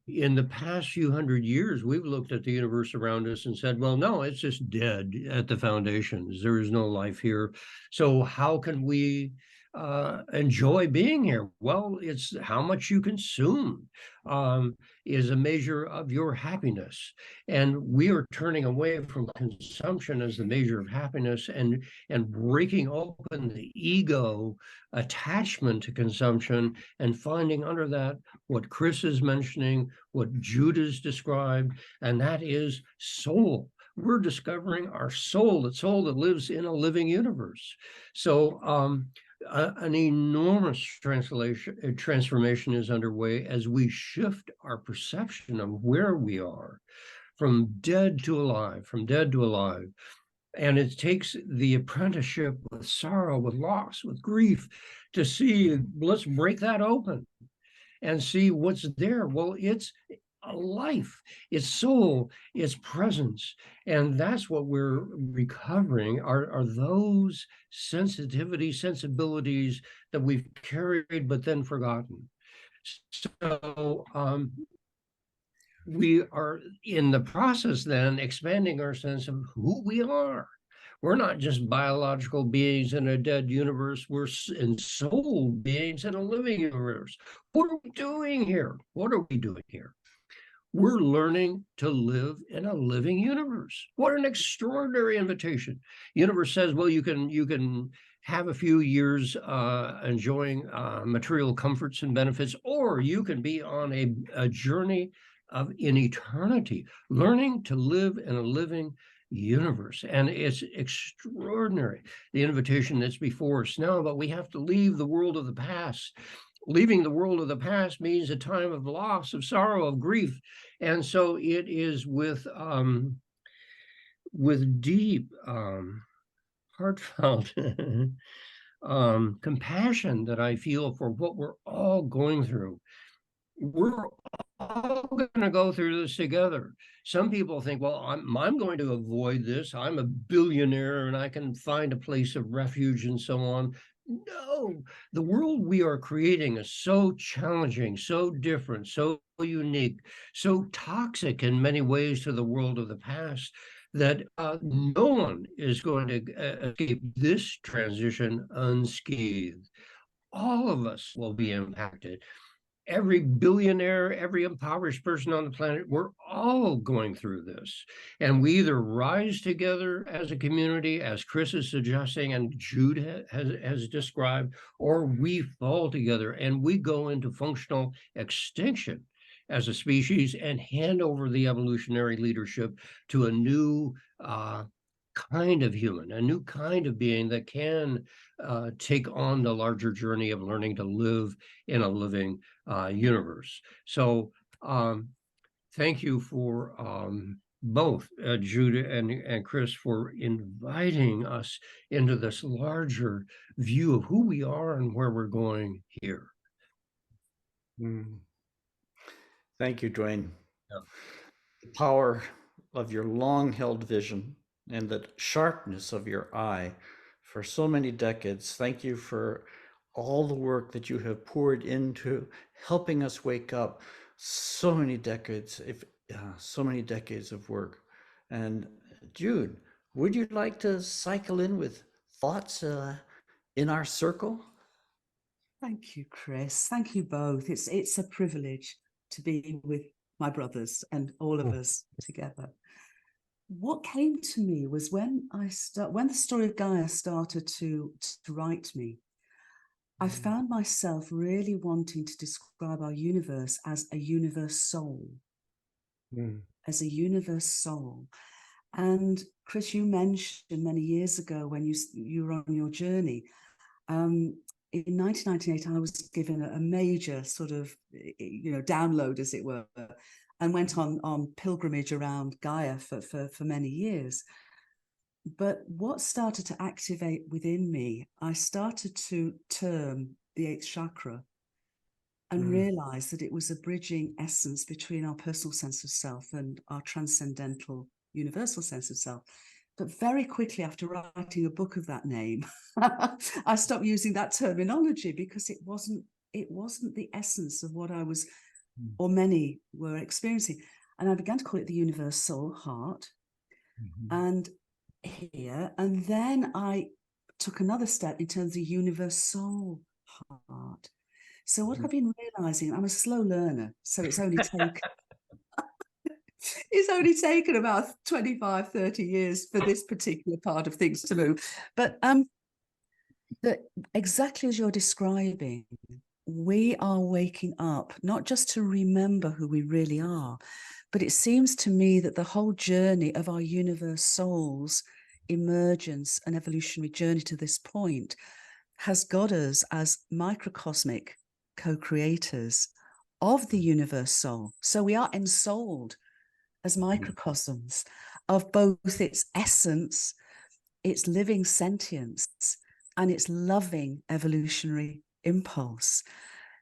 in the past few hundred years, we've looked at the universe around us and said, well, no, it's just dead at the foundations. There is no life here. So how can we enjoy being here? Well, it's how much you consume is a measure of your happiness. And we are turning away from consumption as the measure of happiness and breaking open the ego attachment to consumption and finding under that what Chris is mentioning, what Jude has described, and that is soul. We're discovering our soul, the soul that lives in a living universe. So an enormous transformation is underway as we shift our perception of where we are from dead to alive, from dead to alive. And it takes the apprenticeship with sorrow, with loss, with grief to see, let's break that open and see what's there. Well, it's a life, its soul, its presence. And that's what we're recovering are those sensibilities that we've carried but then forgotten. So we are in the process then expanding our sense of who we are. We're not just biological beings in a dead universe. We're in soul beings in a living universe. What are we doing here? What are we doing here? We're learning to live in a living universe. What an extraordinary invitation. Universe says, well, you can have a few years enjoying material comforts and benefits, or you can be on a journey in eternity, learning to live in a living universe. And it's extraordinary, the invitation that's before us now, but we have to leave the world of the past. Leaving the world of the past means a time of loss, of sorrow, of grief. And so it is with deep, heartfelt compassion that I feel for what we're all going through. We're all going to go through this together. Some people think, well, I'm going to avoid this. I'm a billionaire and I can find a place of refuge and so on. No, the world we are creating is so challenging, so different, so unique, so toxic in many ways to the world of the past that no one is going to escape this transition unscathed. All of us will be impacted. Every billionaire, every impoverished person on the planet, we're all going through this. And we either rise together as a community, as Chris is suggesting and Jude has described, or we fall together and we go into functional extinction as a species and hand over the evolutionary leadership to a new kind of human, a new kind of being that can take on the larger journey of learning to live in a living universe. So thank you for both Jude and Chris for inviting us into this larger view of who we are and where we're going here. Thank you, Duane. Yeah. The power of your long-held vision and the sharpness of your eye for so many decades. Thank you for all the work that you have poured into helping us wake up. So many decades of work. And Jude, would you like to cycle in with thoughts in our circle? Thank you, Chris. Thank you both. It's a privilege to be with my brothers and all of us together. What came to me was when the story of Gaia started to write me, I found myself really wanting to describe our universe as a universe soul. As a universe soul. And Chris, you mentioned many years ago when you were on your journey, in 1998, I was given a major sort of, download, as it were, and went on pilgrimage around Gaia for many years. But what started to activate within me, I started to term the 8th chakra and realize that it was a bridging essence between our personal sense of self and our transcendental universal sense of self. But very quickly after writing a book of that name, I stopped using that terminology because it wasn't the essence of what I was, or many were experiencing. And I began to call it the universal heart. And here, and then I took another step in terms of universe soul heart. So what I've been realizing, I'm a slow learner, so it's only taken about 25, 30 years for this particular part of things to move. But that exactly as you're describing, we are waking up not just to remember who we really are, but it seems to me that the whole journey of our universe souls emergence and evolutionary journey to this point has got us as microcosmic co-creators of the universe soul. So we are ensouled as microcosms of both its essence, its living sentience, and its loving evolutionary impulse.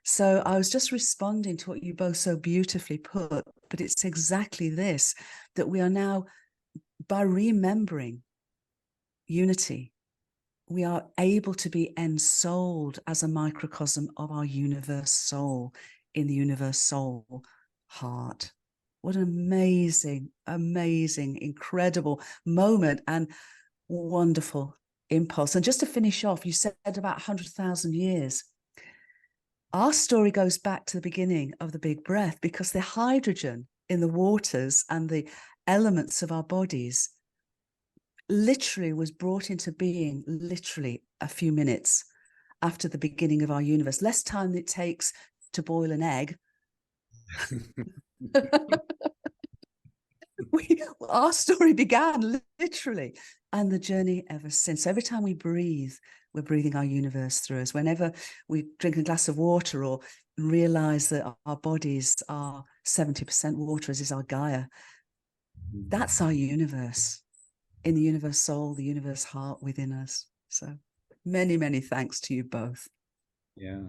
So I was just responding to what you both so beautifully put, but it's exactly this, that we are now, by remembering unity, we are able to be ensouled as a microcosm of our universe soul in the universe soul heart. What an amazing, amazing, incredible moment and wonderful impulse. And just to finish off, you said about 100,000 years. Our story goes back to the beginning of the big breath, because the hydrogen in the waters and the elements of our bodies literally was brought into being literally a few minutes after the beginning of our universe, less time than it takes to boil an egg. Our story began literally, and the journey ever since. Every time we breathe, we're breathing our universe through us. Whenever we drink a glass of water or realize that our bodies are 70% water, as is our Gaia, that's our universe, in the universe soul, the universe heart within us. So many, many thanks to you both. Yeah.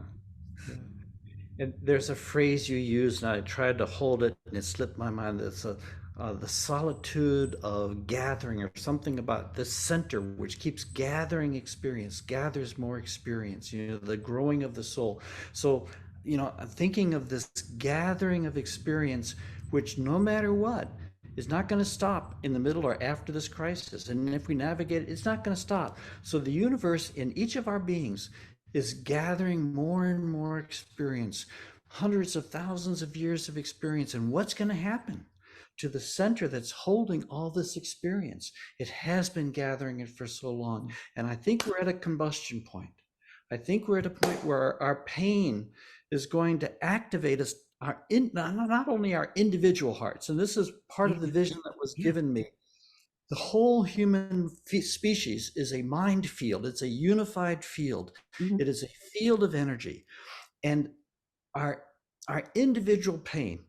And there's a phrase you use, and I tried to hold it, and it slipped my mind. It's the solitude of gathering, or something about this center, which keeps gathering experience, gathers more experience, the growing of the soul. So, I'm thinking of this gathering of experience, which no matter what, is not going to stop in the middle or after this crisis. And if we navigate it, it's not going to stop. So the universe in each of our beings is gathering more and more experience, hundreds of thousands of years of experience. And what's going to happen to the center that's holding all this experience? It has been gathering it for so long. And I think we're at a combustion point. I think we're at a point where our pain is going to activate us, not only our individual hearts, and this is part of the vision that was given me. The whole human species is a mind field. It's a unified field. It is a field of energy. And our individual pain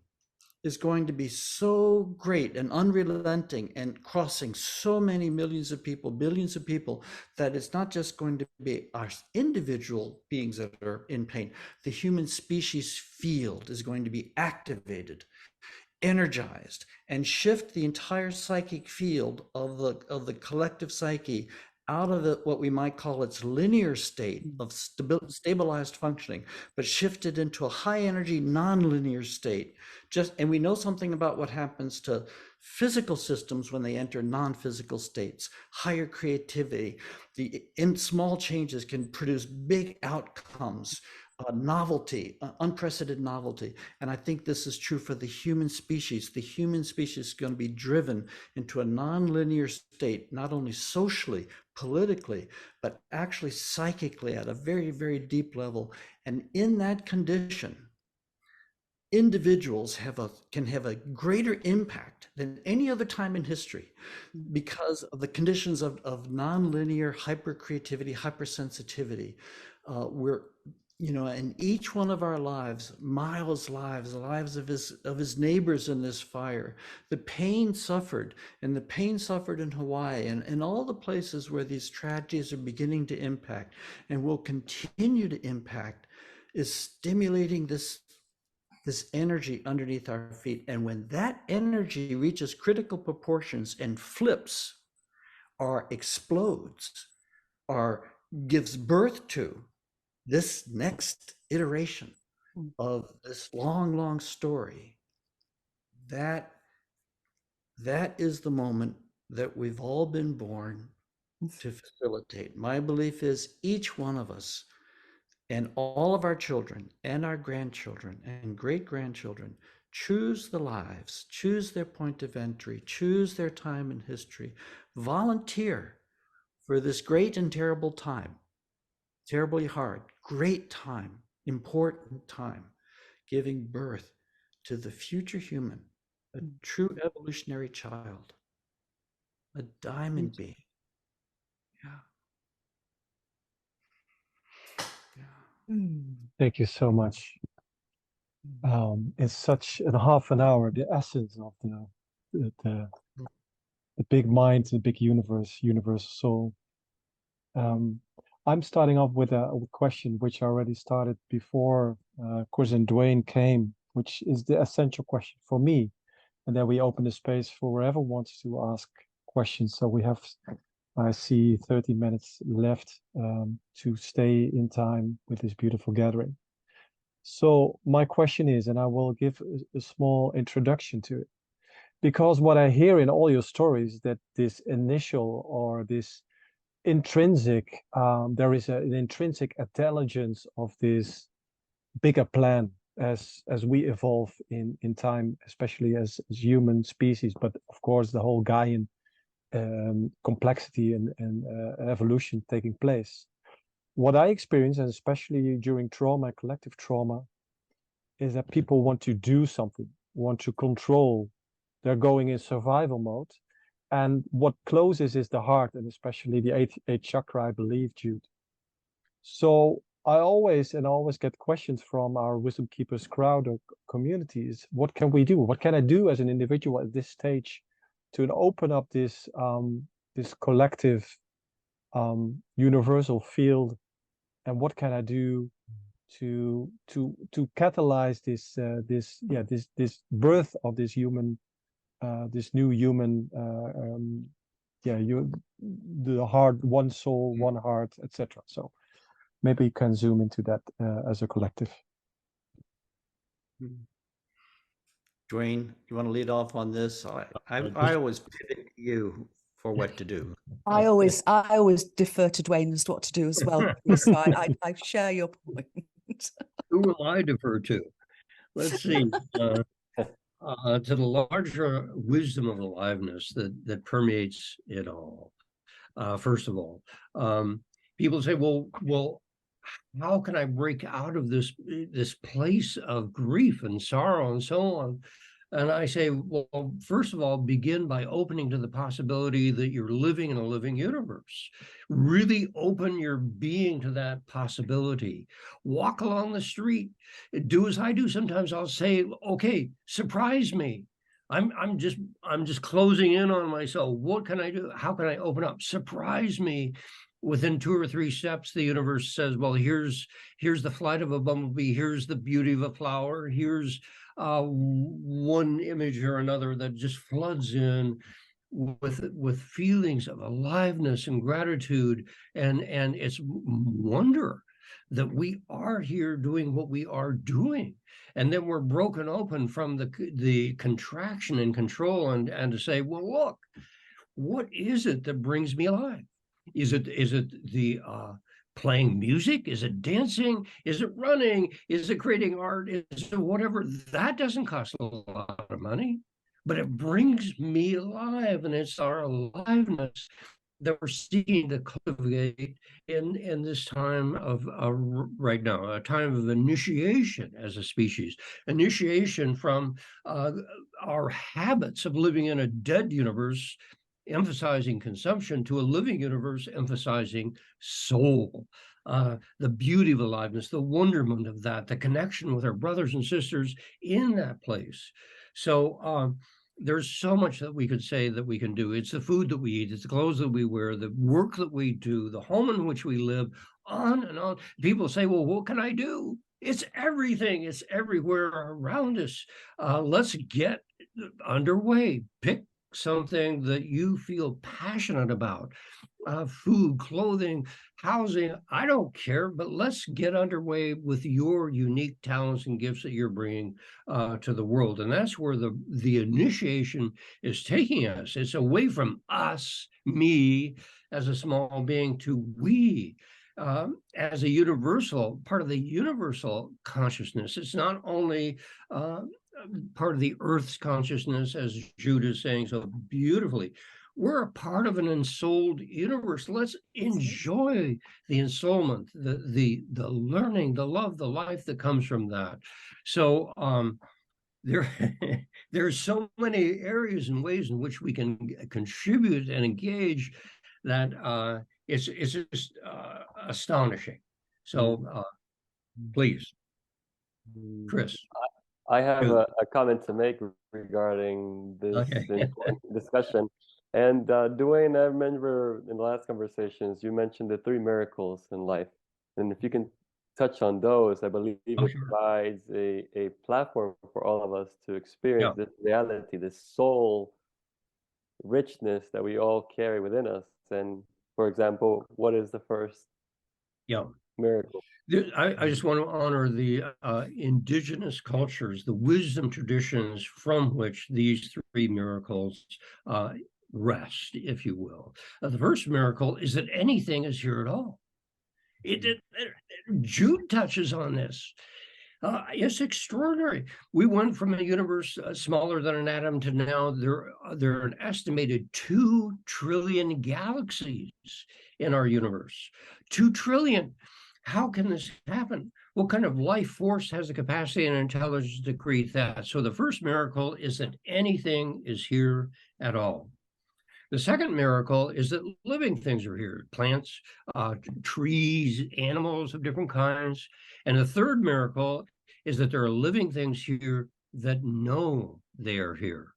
is going to be so great and unrelenting and crossing so many millions of people, billions of people, that it's not just going to be our individual beings that are in pain. The human species field is going to be activated, energized, and shift the entire psychic field of the collective psyche out of what we might call its linear state of stabilized functioning, but shift it into a high energy non-linear state. And we know something about what happens to physical systems when they enter non-physical states. Higher creativity, in small changes can produce big outcomes. Novelty, unprecedented novelty. And I think this is true for the human species. The human species is going to be driven into a non-linear state, not only socially, politically, but actually psychically at a very, very deep level. And in that condition, individuals can have a greater impact than any other time in history, because of the conditions of non-linear hypercreativity, hypersensitivity. In each one of our lives, Miles' lives, the lives of his neighbors in this fire, the pain suffered, and the pain suffered in Hawaii, and all the places where these tragedies are beginning to impact and will continue to impact, is stimulating this energy underneath our feet. And when that energy reaches critical proportions and flips or explodes or gives birth to this next iteration of this long, long story, that is the moment that we've all been born to facilitate. My belief is each one of us and all of our children and our grandchildren and great-grandchildren choose the lives, choose their point of entry, choose their time in history, volunteer for this great and terrible time, terribly hard, great time, important time, giving birth to the future human, a true evolutionary child, a diamond being. Yeah. Thank you so much. In such a half an hour, the essence of the big mind, the big universe, universal soul. I'm starting off with a question which I already started before Chris and Duane came, which is the essential question for me. And then we open the space for whoever wants to ask questions. So we have, I see 30 minutes left to stay in time with this beautiful gathering. So my question is, and I will give a small introduction to it, because what I hear in all your stories that this initial or this intrinsic, there is an intrinsic intelligence of this bigger plan as we evolve in time, especially as human species, but of course the whole Gaian complexity and evolution taking place. What I experience, and especially during trauma, collective trauma, is that people want to do something, want to control. They're going in survival mode. And what closes is the heart, and especially the eighth chakra, I believe, Jude. So I always get questions from our Wisdom Keepers crowd or communities. What can we do? What can I do as an individual at this stage to open up this this collective universal field? And what can I do to catalyze this birth of this human, this new human, the heart, one soul, one heart, etc. So maybe you can zoom into that as a collective. Duane, you want to lead off on this? I always pivot to you for what to do. I always defer to Duane as to what to do as well. So I share your point. Who will I defer to? Let's see. To the larger wisdom of aliveness that permeates it all. First of all, people say, well, how can I break out of this place of grief and sorrow and so on? And I say, well, first of all, begin by opening to the possibility that you're living in a living universe. Really open your being to that possibility. Walk along the street. Do as I do. Sometimes I'll say, okay, surprise me. I'm just closing in on myself. What can I do? How can I open up? Surprise me. Within 2 or 3 steps, the universe says, well, here's the flight of a bumblebee. Here's the beauty of a flower. Here's one image or another that just floods in with feelings of aliveness and gratitude, and it's wonder that we are here doing what we are doing, and then we're broken open from the contraction and control, and to say, well, look, what is it that brings me alive? Is it the playing music? Is it dancing? Is it running? Is it creating art? Is it whatever? That doesn't cost a lot of money, but it brings me alive, and it's our aliveness that we're seeking to cultivate in this time of right now, a time of initiation as a species, initiation from our habits of living in a dead universe, emphasizing consumption, to a living universe emphasizing soul, the beauty of aliveness, the wonderment of that, the connection with our brothers and sisters in that place. So there's so much that we could say that we can do. It's the food that we eat, it's the clothes that we wear, the work that we do, the home in which we live, on and on. People say, well, what can I do? It's everything. It's everywhere around us. Let's get underway. Pick something that you feel passionate about, food, clothing, housing, I don't care, but let's get underway with your unique talents and gifts that you're bringing to the world. And that's where the initiation is taking us. It's away from us, me, as a small being, to we, as a universal, part of the universal consciousness. It's not only part of the Earth's consciousness, as Jude is saying so beautifully. We're a part of an ensouled universe. Let's enjoy the ensoulment, the learning, the love, the life that comes from that. So there there's so many areas and ways in which we can contribute and engage that it's just astonishing. So please, Chris. I have a comment to make regarding this important discussion. And Duane, I remember in the last conversations, you mentioned the 3 miracles in life. And if you can touch on those, I believe it provides a platform for all of us to experience this reality, this soul richness that we all carry within us. And for example, what is the first miracle? I just want to honor the indigenous cultures, the wisdom traditions from which these 3 miracles rest, if you will. The first miracle is that anything is here at all. Jude touches on this. It's extraordinary. We went from a universe smaller than an atom to now there are an estimated 2 trillion galaxies in our universe. 2 trillion. How can this happen? What kind of life force has the capacity and intelligence to create that? So the first miracle is that anything is here at all. The second miracle is that living things are here, plants, trees, animals of different kinds. And the third miracle is that there are living things here that know they are here.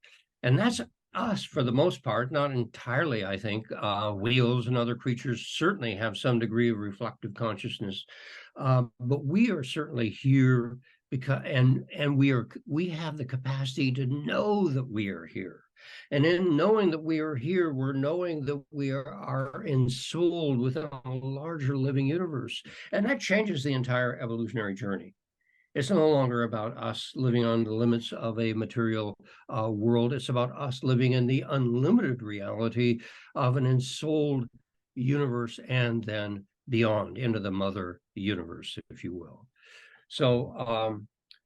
And that's us for the most part, not entirely, I think. Whales and other creatures certainly have some degree of reflective consciousness. But we are certainly here because and we have the capacity to know that we are here. And in knowing that we are here, we're knowing that we are ensouled within a larger living universe. And that changes the entire evolutionary journey. It's no longer about us living on the limits of a material world. It's about us living in the unlimited reality of an ensouled universe and then beyond into the mother universe, if you will. So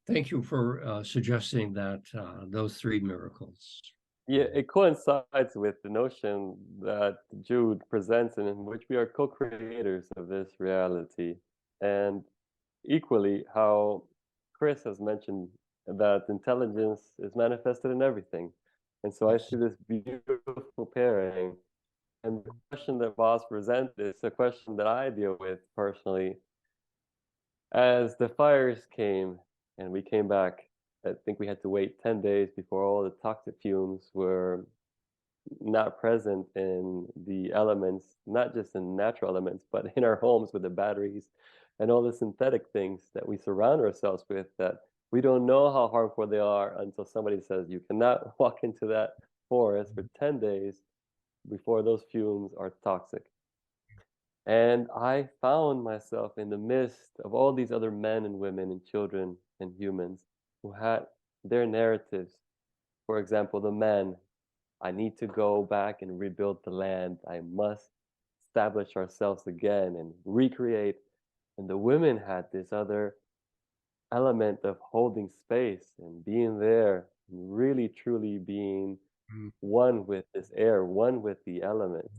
thank you for suggesting that those 3 miracles. Yeah, it coincides with the notion that Jude presents in which we are co-creators of this reality. And equally, how Chris has mentioned that intelligence is manifested in everything. And so I see this beautiful pairing. And the question that Boss presented is a question that I deal with personally. As the fires came and we came back, I think we had to wait 10 days before all the toxic fumes were not present in the elements, not just in natural elements, but in our homes with the batteries and all the synthetic things that we surround ourselves with that we don't know how harmful they are until somebody says you cannot walk into that forest for 10 days before those fumes are toxic. And I found myself in the midst of all these other men and women and children and humans who had their narratives. For example, the men, I need to go back and rebuild the land. I must establish ourselves again and recreate. And the women had this other element of holding space and being there and really truly being one with this air, one with the elements.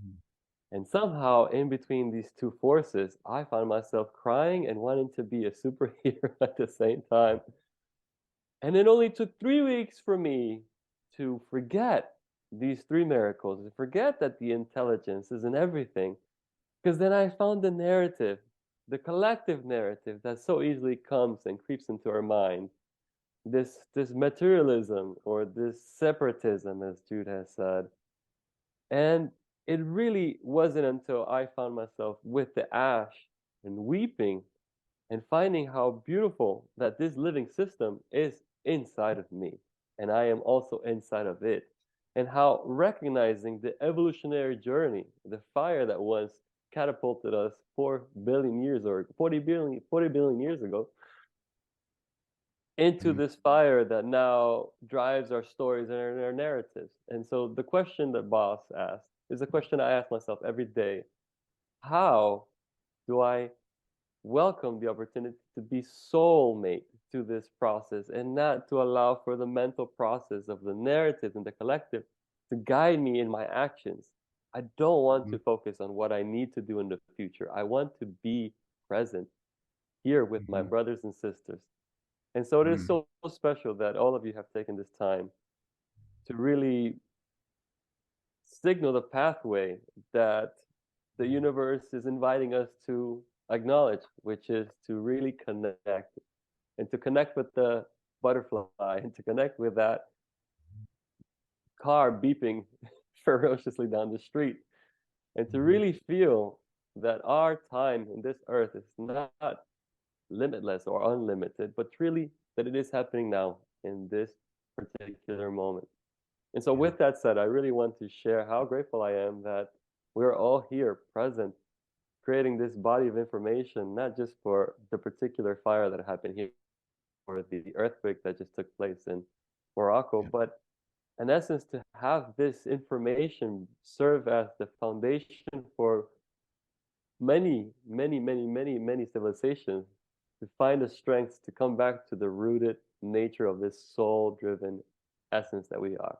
And somehow in between these 2 forces, I found myself crying and wanting to be a superhero at the same time. And it only took 3 weeks for me to forget these 3 miracles, to forget that the intelligence is in everything. Because then I found the narrative, the collective narrative that so easily comes and creeps into our mind. This materialism or this separatism, as Jude has said. And it really wasn't until I found myself with the ash and weeping and finding how beautiful that this living system is inside of me. And I am also inside of it. and how recognizing the evolutionary journey, the fire that once catapulted us 4 billion years or 40 billion years ago, into this fire that now drives our stories and our narratives. And so the question that Boss asked is a question I ask myself every day. How do I welcome the opportunity to be soulmate to this process and not to allow for the mental process of the narrative and the collective to guide me in my actions? I don't want to focus on what I need to do in the future. I want to be present here with my brothers and sisters. And so it is so special that all of you have taken this time to really signal the pathway that the universe is inviting us to acknowledge, which is to really connect and to connect with the butterfly and to connect with that car beeping ferociously down the street and to really feel that our time in this earth is not limitless or unlimited, but really that it is happening now in this particular moment. And so with that said, I really want to share how grateful I am that we're all here present, creating this body of information, not just for the particular fire that happened here or the earthquake that just took place in Morocco, but in essence to have this information serve as the foundation for many civilizations to find the strength to come back to the rooted nature of this soul-driven essence that we are.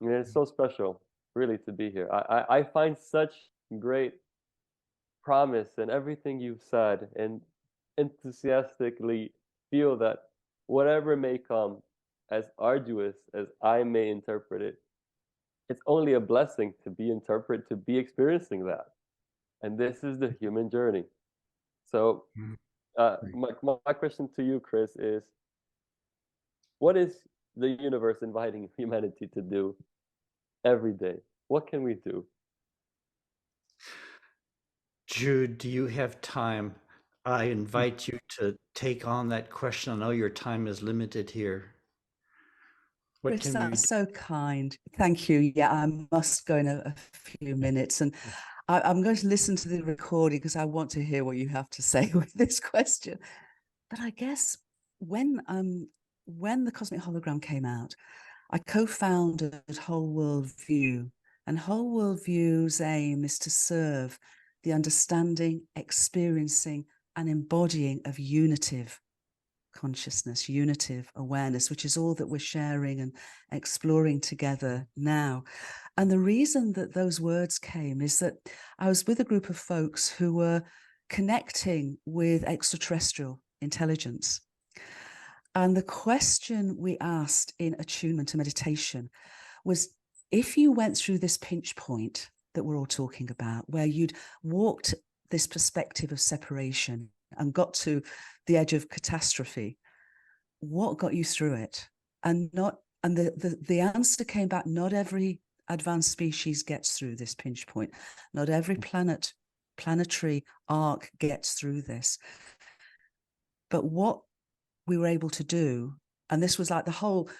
And it's so special, really, to be here. I find such great promise in everything you've said and enthusiastically feel that whatever may come, as arduous as I may interpret it, it's only a blessing to be experiencing that. And this is the human journey. So my question to you, Chris, is what is the universe inviting humanity to do every day? What can we do? Jude, do you have time? I invite you to take on that question. I know your time is limited here. What Chris, can we do? that's so kind. Thank you. Yeah, I must go in a few minutes, and I'm going to listen to the recording because I want to hear what you have to say with this question. But I guess when the Cosmic Hologram came out, I co-founded Whole World View, and Whole World View's aim is to serve the understanding, experiencing, and embodying of unitive consciousness, unitive awareness, which is all that we're sharing and exploring together now. And the reason that those words came is that I was with a group of folks who were connecting with extraterrestrial intelligence. And the question we asked in attunement and meditation was, if you went through this pinch point that we're all talking about, where you'd walked this perspective of separation and got to the edge of catastrophe, what got you through it? And the answer came back, not every advanced species gets through this pinch point. Not every planetary arc gets through this. But what we were able to do, and this was like the whole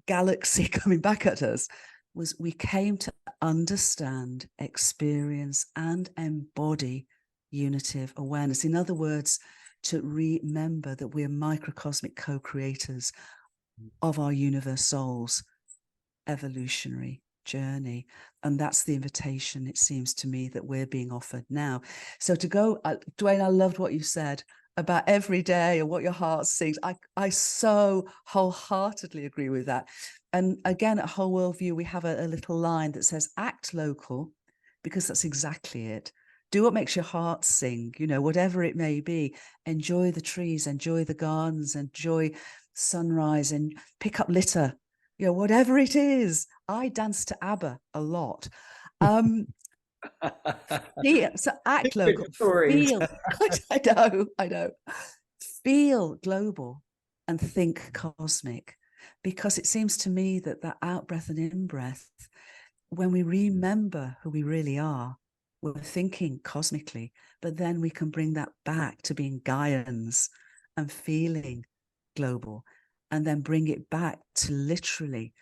galaxy coming back at us, was we came to understand, experience, and embody unitive awareness. In other words, to remember that we're microcosmic co-creators of our universe soul's evolutionary journey. And that's the invitation, it seems to me, that we're being offered now. So to go, Duane, I loved what you said about every day and what your heart sings. I so wholeheartedly agree with that. And again, at Whole World View, we have a little line that says, act local, because that's exactly it. Do what makes your heart sing, you know, whatever it may be. Enjoy the trees, enjoy the gardens, enjoy sunrise, and pick up litter, you know, whatever it is. I dance to ABBA a lot. So act local, feel, I know, feel global and think cosmic, because it seems to me that that out breath and in breath, when we remember who we really are, we're thinking cosmically, but then we can bring that back to being Gaians and feeling global, and then bring it back to literally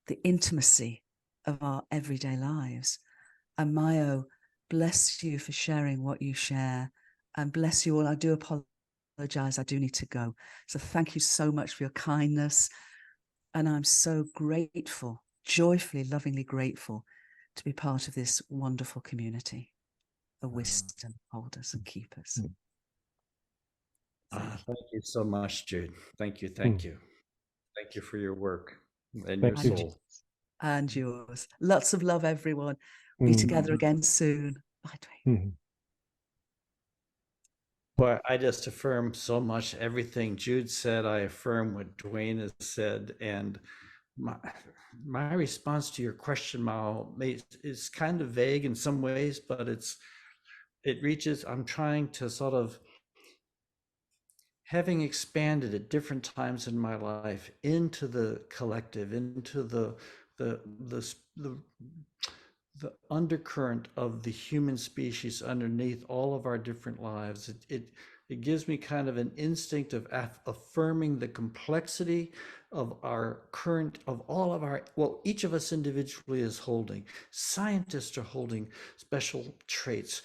the intimacy of our everyday lives. And Mayo, bless you for sharing what you share, and bless you all. I do apologize, I do need to go. So thank you so much for your kindness. And I'm so grateful, joyfully, lovingly grateful to be part of this wonderful community, the wisdom holders and keepers. Thank you so much, Jude. Thank you. Thank you. Thank you for your work and your Thank you. soul. And yours. Lots of love, everyone. Be together again soon. Bye, Duane. Well, I just affirm so much everything Jude said. I affirm what Duane has said. And my response to your question, Mao, is kind of vague in some ways, but it reaches, I'm trying to sort of, having expanded at different times in my life into the collective, into the undercurrent of the human species underneath all of our different lives. It gives me kind of an instinct of affirming the complexity of our current, of all of our, well, each of us individually is holding. Scientists are holding special traits.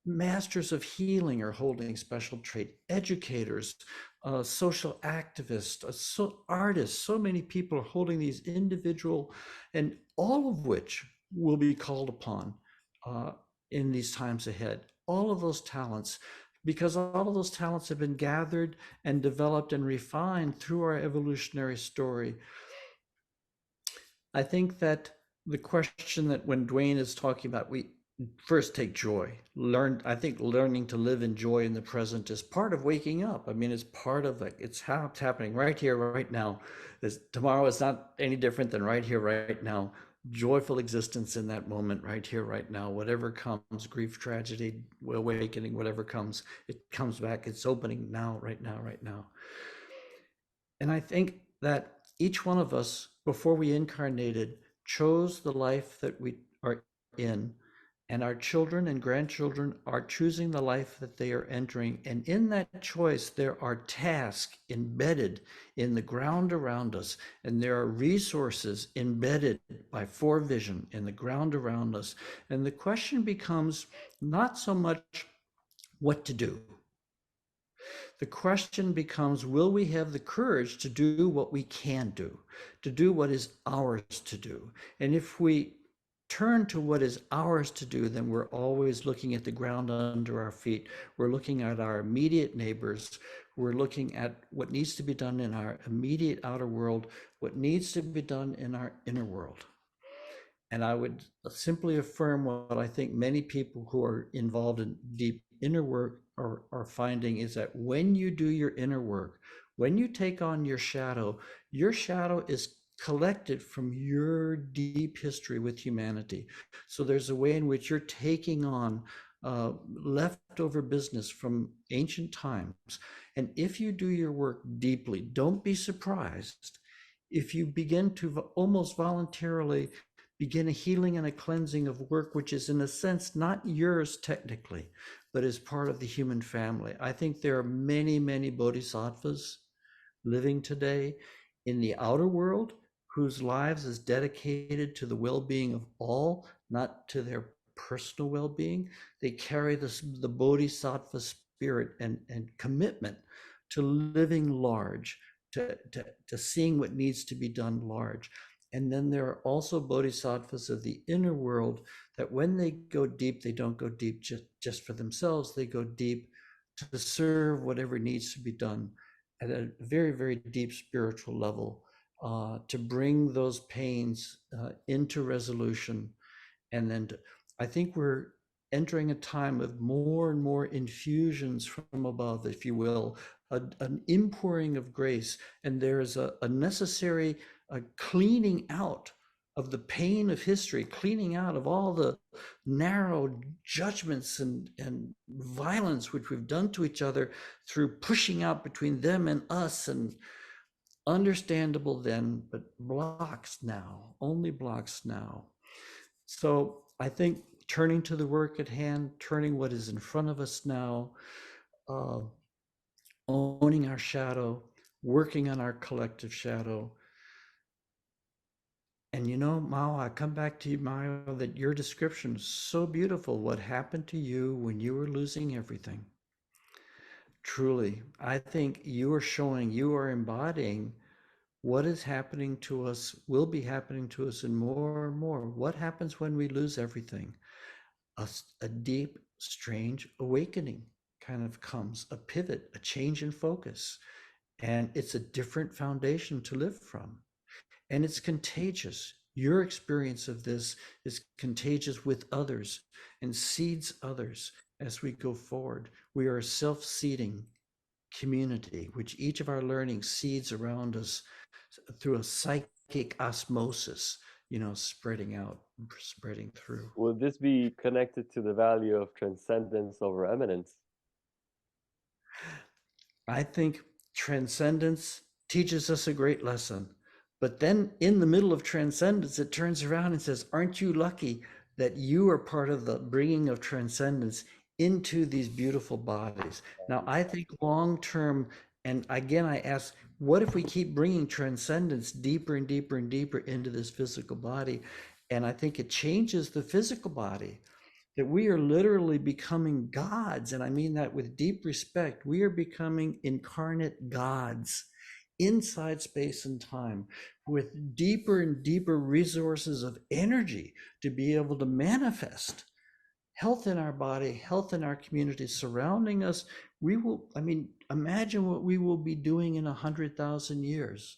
Masters of healing are holding special trait. Educators, social activists, artists, so many people are holding these individual, and all of which will be called upon in these times ahead. All of those talents, because all of those talents have been gathered and developed and refined through our evolutionary story. I think that the question that when Duane is talking about, we first take joy. I think learning to live in joy in the present is part of waking up. I mean, it's part of it's how it's happening right here, right now. Tomorrow is not any different than right here, right now. Joyful existence in that moment, right here, right now. Whatever comes, grief, tragedy, awakening, whatever comes, it comes back. It's opening now, right now, right now. And I think that each one of us, before we incarnated, chose the life that we are in, and our children and grandchildren are choosing the life that they are entering. And in that choice, there are tasks embedded in the ground around us, and there are resources embedded by forevision in the ground around us. And the question becomes not so much what to do. The question becomes, will we have the courage to do what we can do, to do what is ours to do? And if we turn to what is ours to do, then we're always looking at the ground under our feet. We're looking at our immediate neighbors. We're looking at what needs to be done in our immediate outer world, what needs to be done in our inner world. And I would simply affirm what I think many people who are involved in deep inner work are finding is that when you do your inner work, when you take on your shadow is collected from your deep history with humanity. So there's a way in which you're taking on leftover business from ancient times. And if you do your work deeply, don't be surprised if you begin to almost voluntarily begin a healing and a cleansing of work, which is in a sense not yours technically, but is part of the human family. I think there are many, many bodhisattvas living today in the outer world whose lives is dedicated to the well-being of all, not to their personal well-being. They carry the bodhisattva spirit and commitment to living large, to seeing what needs to be done large. And then there are also bodhisattvas of the inner world that when they go deep, they don't go deep just for themselves. They go deep to serve whatever needs to be done at a very, very deep spiritual level, to bring those pains into resolution. And then I think we're entering a time of more and more infusions from above, if you will, an inpouring of grace. And there's a necessary cleaning out of the pain of history, cleaning out of all the narrow judgments and violence which we've done to each other through pushing out between them and us, and understandable then, but blocks now, only blocks now. So I think turning to the work at hand, turning what is in front of us now, owning our shadow, working on our collective shadow, And you know, Mao, I come back to you, Mao, that your description is so beautiful. What happened to you when you were losing everything? Truly, I think you are showing, you are embodying what is happening to us, will be happening to us, and more. What happens when we lose everything? A deep, strange awakening kind of comes, a pivot, a change in focus. And it's a different foundation to live from. And it's contagious. Your experience of this is contagious with others and seeds others as we go forward. We are a self-seeding community, which each of our learning seeds around us through a psychic osmosis, spreading out, spreading through. Will this be connected to the value of transcendence over eminence? I think transcendence teaches us a great lesson. But then in the middle of transcendence, it turns around and says, aren't you lucky that you are part of the bringing of transcendence into these beautiful bodies? Now, I think long term, and again, I ask, what if we keep bringing transcendence deeper and deeper and deeper into this physical body? And I think it changes the physical body, that we are literally becoming gods. And I mean that with deep respect. We are becoming incarnate gods inside space and time with deeper and deeper resources of energy to be able to manifest health in our body, health in our community surrounding us. Imagine what we will be doing in 100,000 years.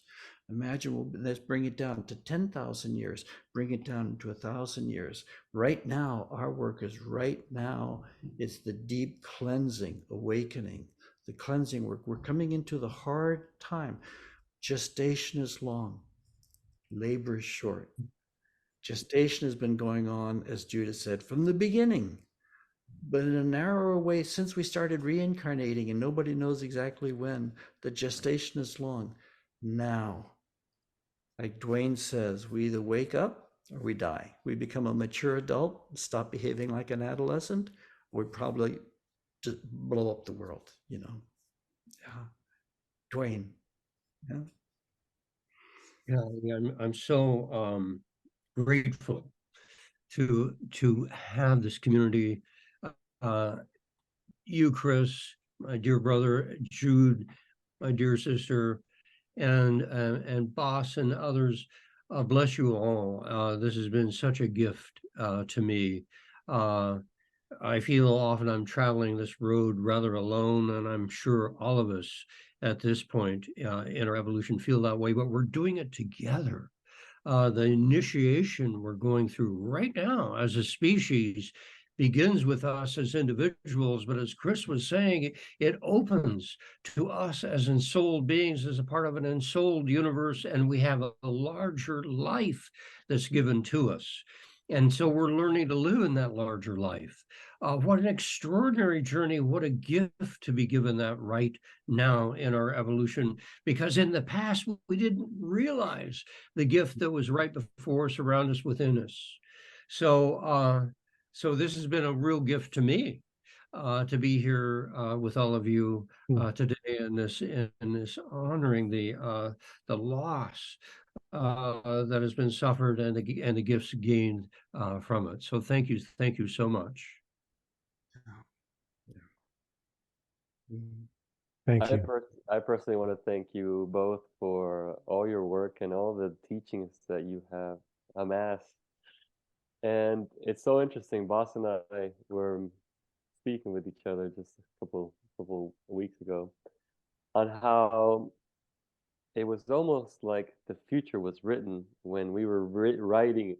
Imagine, let's bring it down to 10,000 years, bring it down to 1,000 years. Right now, our work is it's the deep cleansing, awakening, the cleansing work. We're coming into the hard time. Gestation is long, labor is short. Gestation has been going on, as Jude said, from the beginning, but in a narrower way since we started reincarnating, and nobody knows exactly when. The gestation is long. Now, like Duane says, we either wake up or we die. We become a mature adult, stop behaving like an adolescent, or we probably just blow up the world, Yeah. Duane. Yeah. Yeah, I'm so grateful to have this community. You, Chris, my dear brother, Jude, my dear sister, and Boss and others. Bless you all. This has been such a gift to me. I feel often I'm traveling this road rather alone, and I'm sure all of us at this point in our evolution feel that way, but we're doing it together. The initiation we're going through right now as a species begins with us as individuals, but as Chris was saying, it opens to us as ensouled beings, as a part of an ensouled universe, and we have a larger life that's given to us. And so we're learning to live in that larger life. What an extraordinary journey. What a gift to be given that right now in our evolution, because in the past, we didn't realize the gift that was right before us, around us, within us. So this has been a real gift to me to be here with all of you today in this honoring the loss that has been suffered and the gifts gained from it. So thank you so much. Thank you. I personally want to thank you both for all your work and all the teachings that you have amassed. And it's so interesting. Boss and I were speaking with each other just a couple weeks ago on how it was almost like the future was written when we were not writing,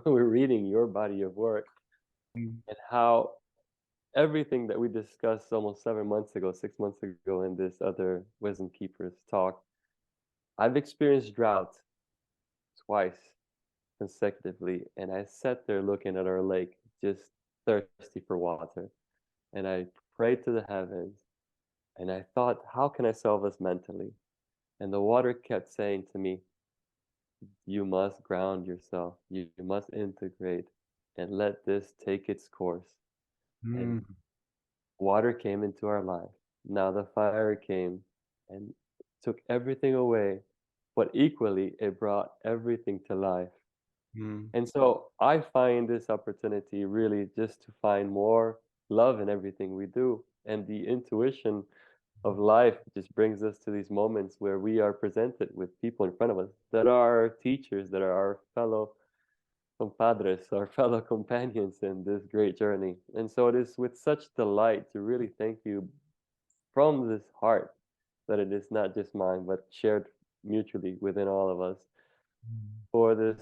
we were reading your body of work, and how everything that we discussed almost 7 months ago, 6 months ago in this other Wisdom Keepers talk, I've experienced drought twice consecutively, and I sat there looking at our lake, just thirsty for water, and I prayed to the heavens, and I thought, how can I solve this mentally? And the water kept saying to me, you must ground yourself, you must integrate, and let this take its course. And water came into our life. Now the fire came and took everything away, but equally it brought everything to life. Mm. And so I find this opportunity really just to find more love in everything we do. And the intuition of life just brings us to these moments where we are presented with people in front of us that are our teachers, that are our fellow compadres, our fellow companions in this great journey. And so it is with such delight to really thank you from this heart that it is not just mine, but shared mutually within all of us for this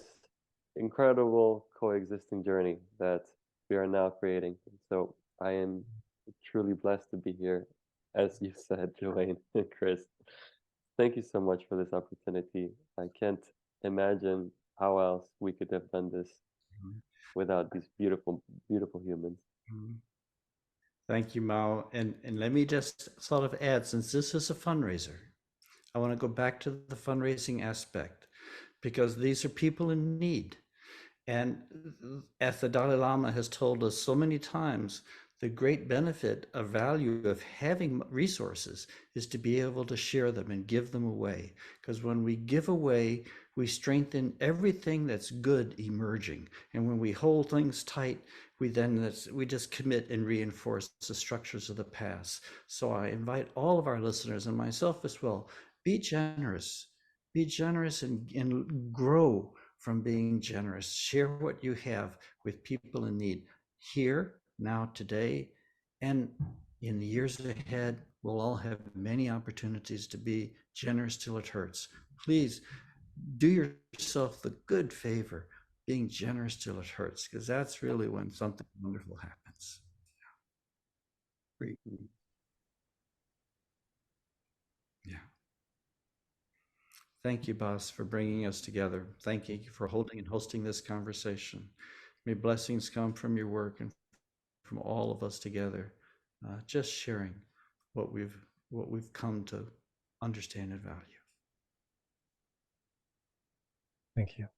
incredible coexisting journey that we are now creating. And so I am truly blessed to be here, as you said, Duane and Chris. Thank you so much for this opportunity. I can't imagine how else we could have done this without these beautiful, beautiful humans. Thank you, Mao. And let me just sort of add, since this is a fundraiser, I want to go back to the fundraising aspect, because these are people in need. And as the Dalai Lama has told us so many times, the great benefit of value of having resources is to be able to share them and give them away. Because when we give away, we strengthen everything that's good emerging. And when we hold things tight, we just commit and reinforce the structures of the past. So I invite all of our listeners and myself as well, be generous and grow from being generous. Share what you have with people in need here, now, today, and in the years ahead. We'll all have many opportunities to be generous till it hurts. Please do yourself the good favor, being generous till it hurts, because that's really when something wonderful happens. Yeah. Thank you, Bas, for bringing us together. Thank you for holding and hosting this conversation. May blessings come from your work and from all of us together, just sharing what we've come to understand and value. Thank you.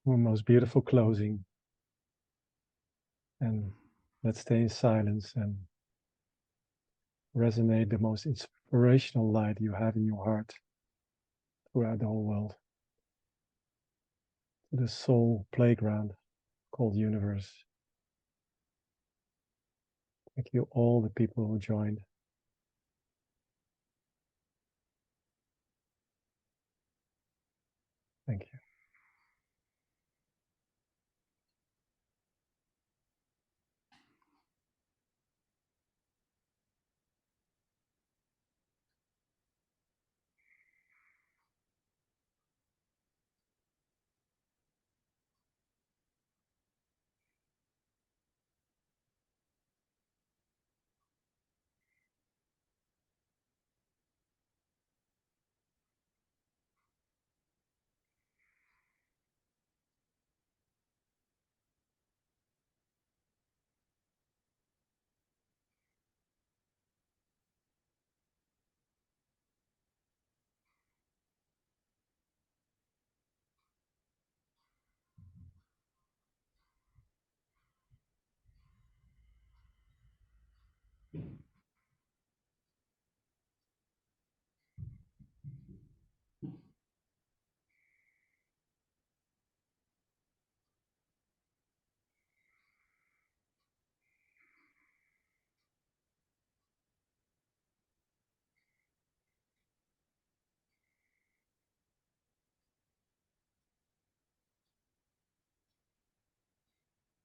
Most beautiful closing. And let's stay in silence and resonate the most inspirational light you have in your heart throughout the whole world. To the soul playground called universe. Thank you all the people who joined. Thank you.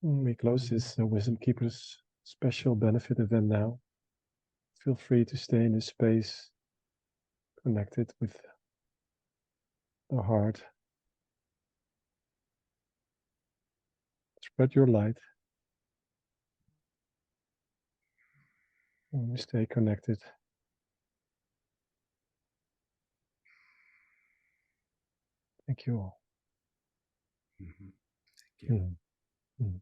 We close this Wisdom Keepers special benefit event now. Feel free to stay in this space, connected with the heart. Spread your light. And we stay connected. Thank you all. Thank you. Mm-hmm.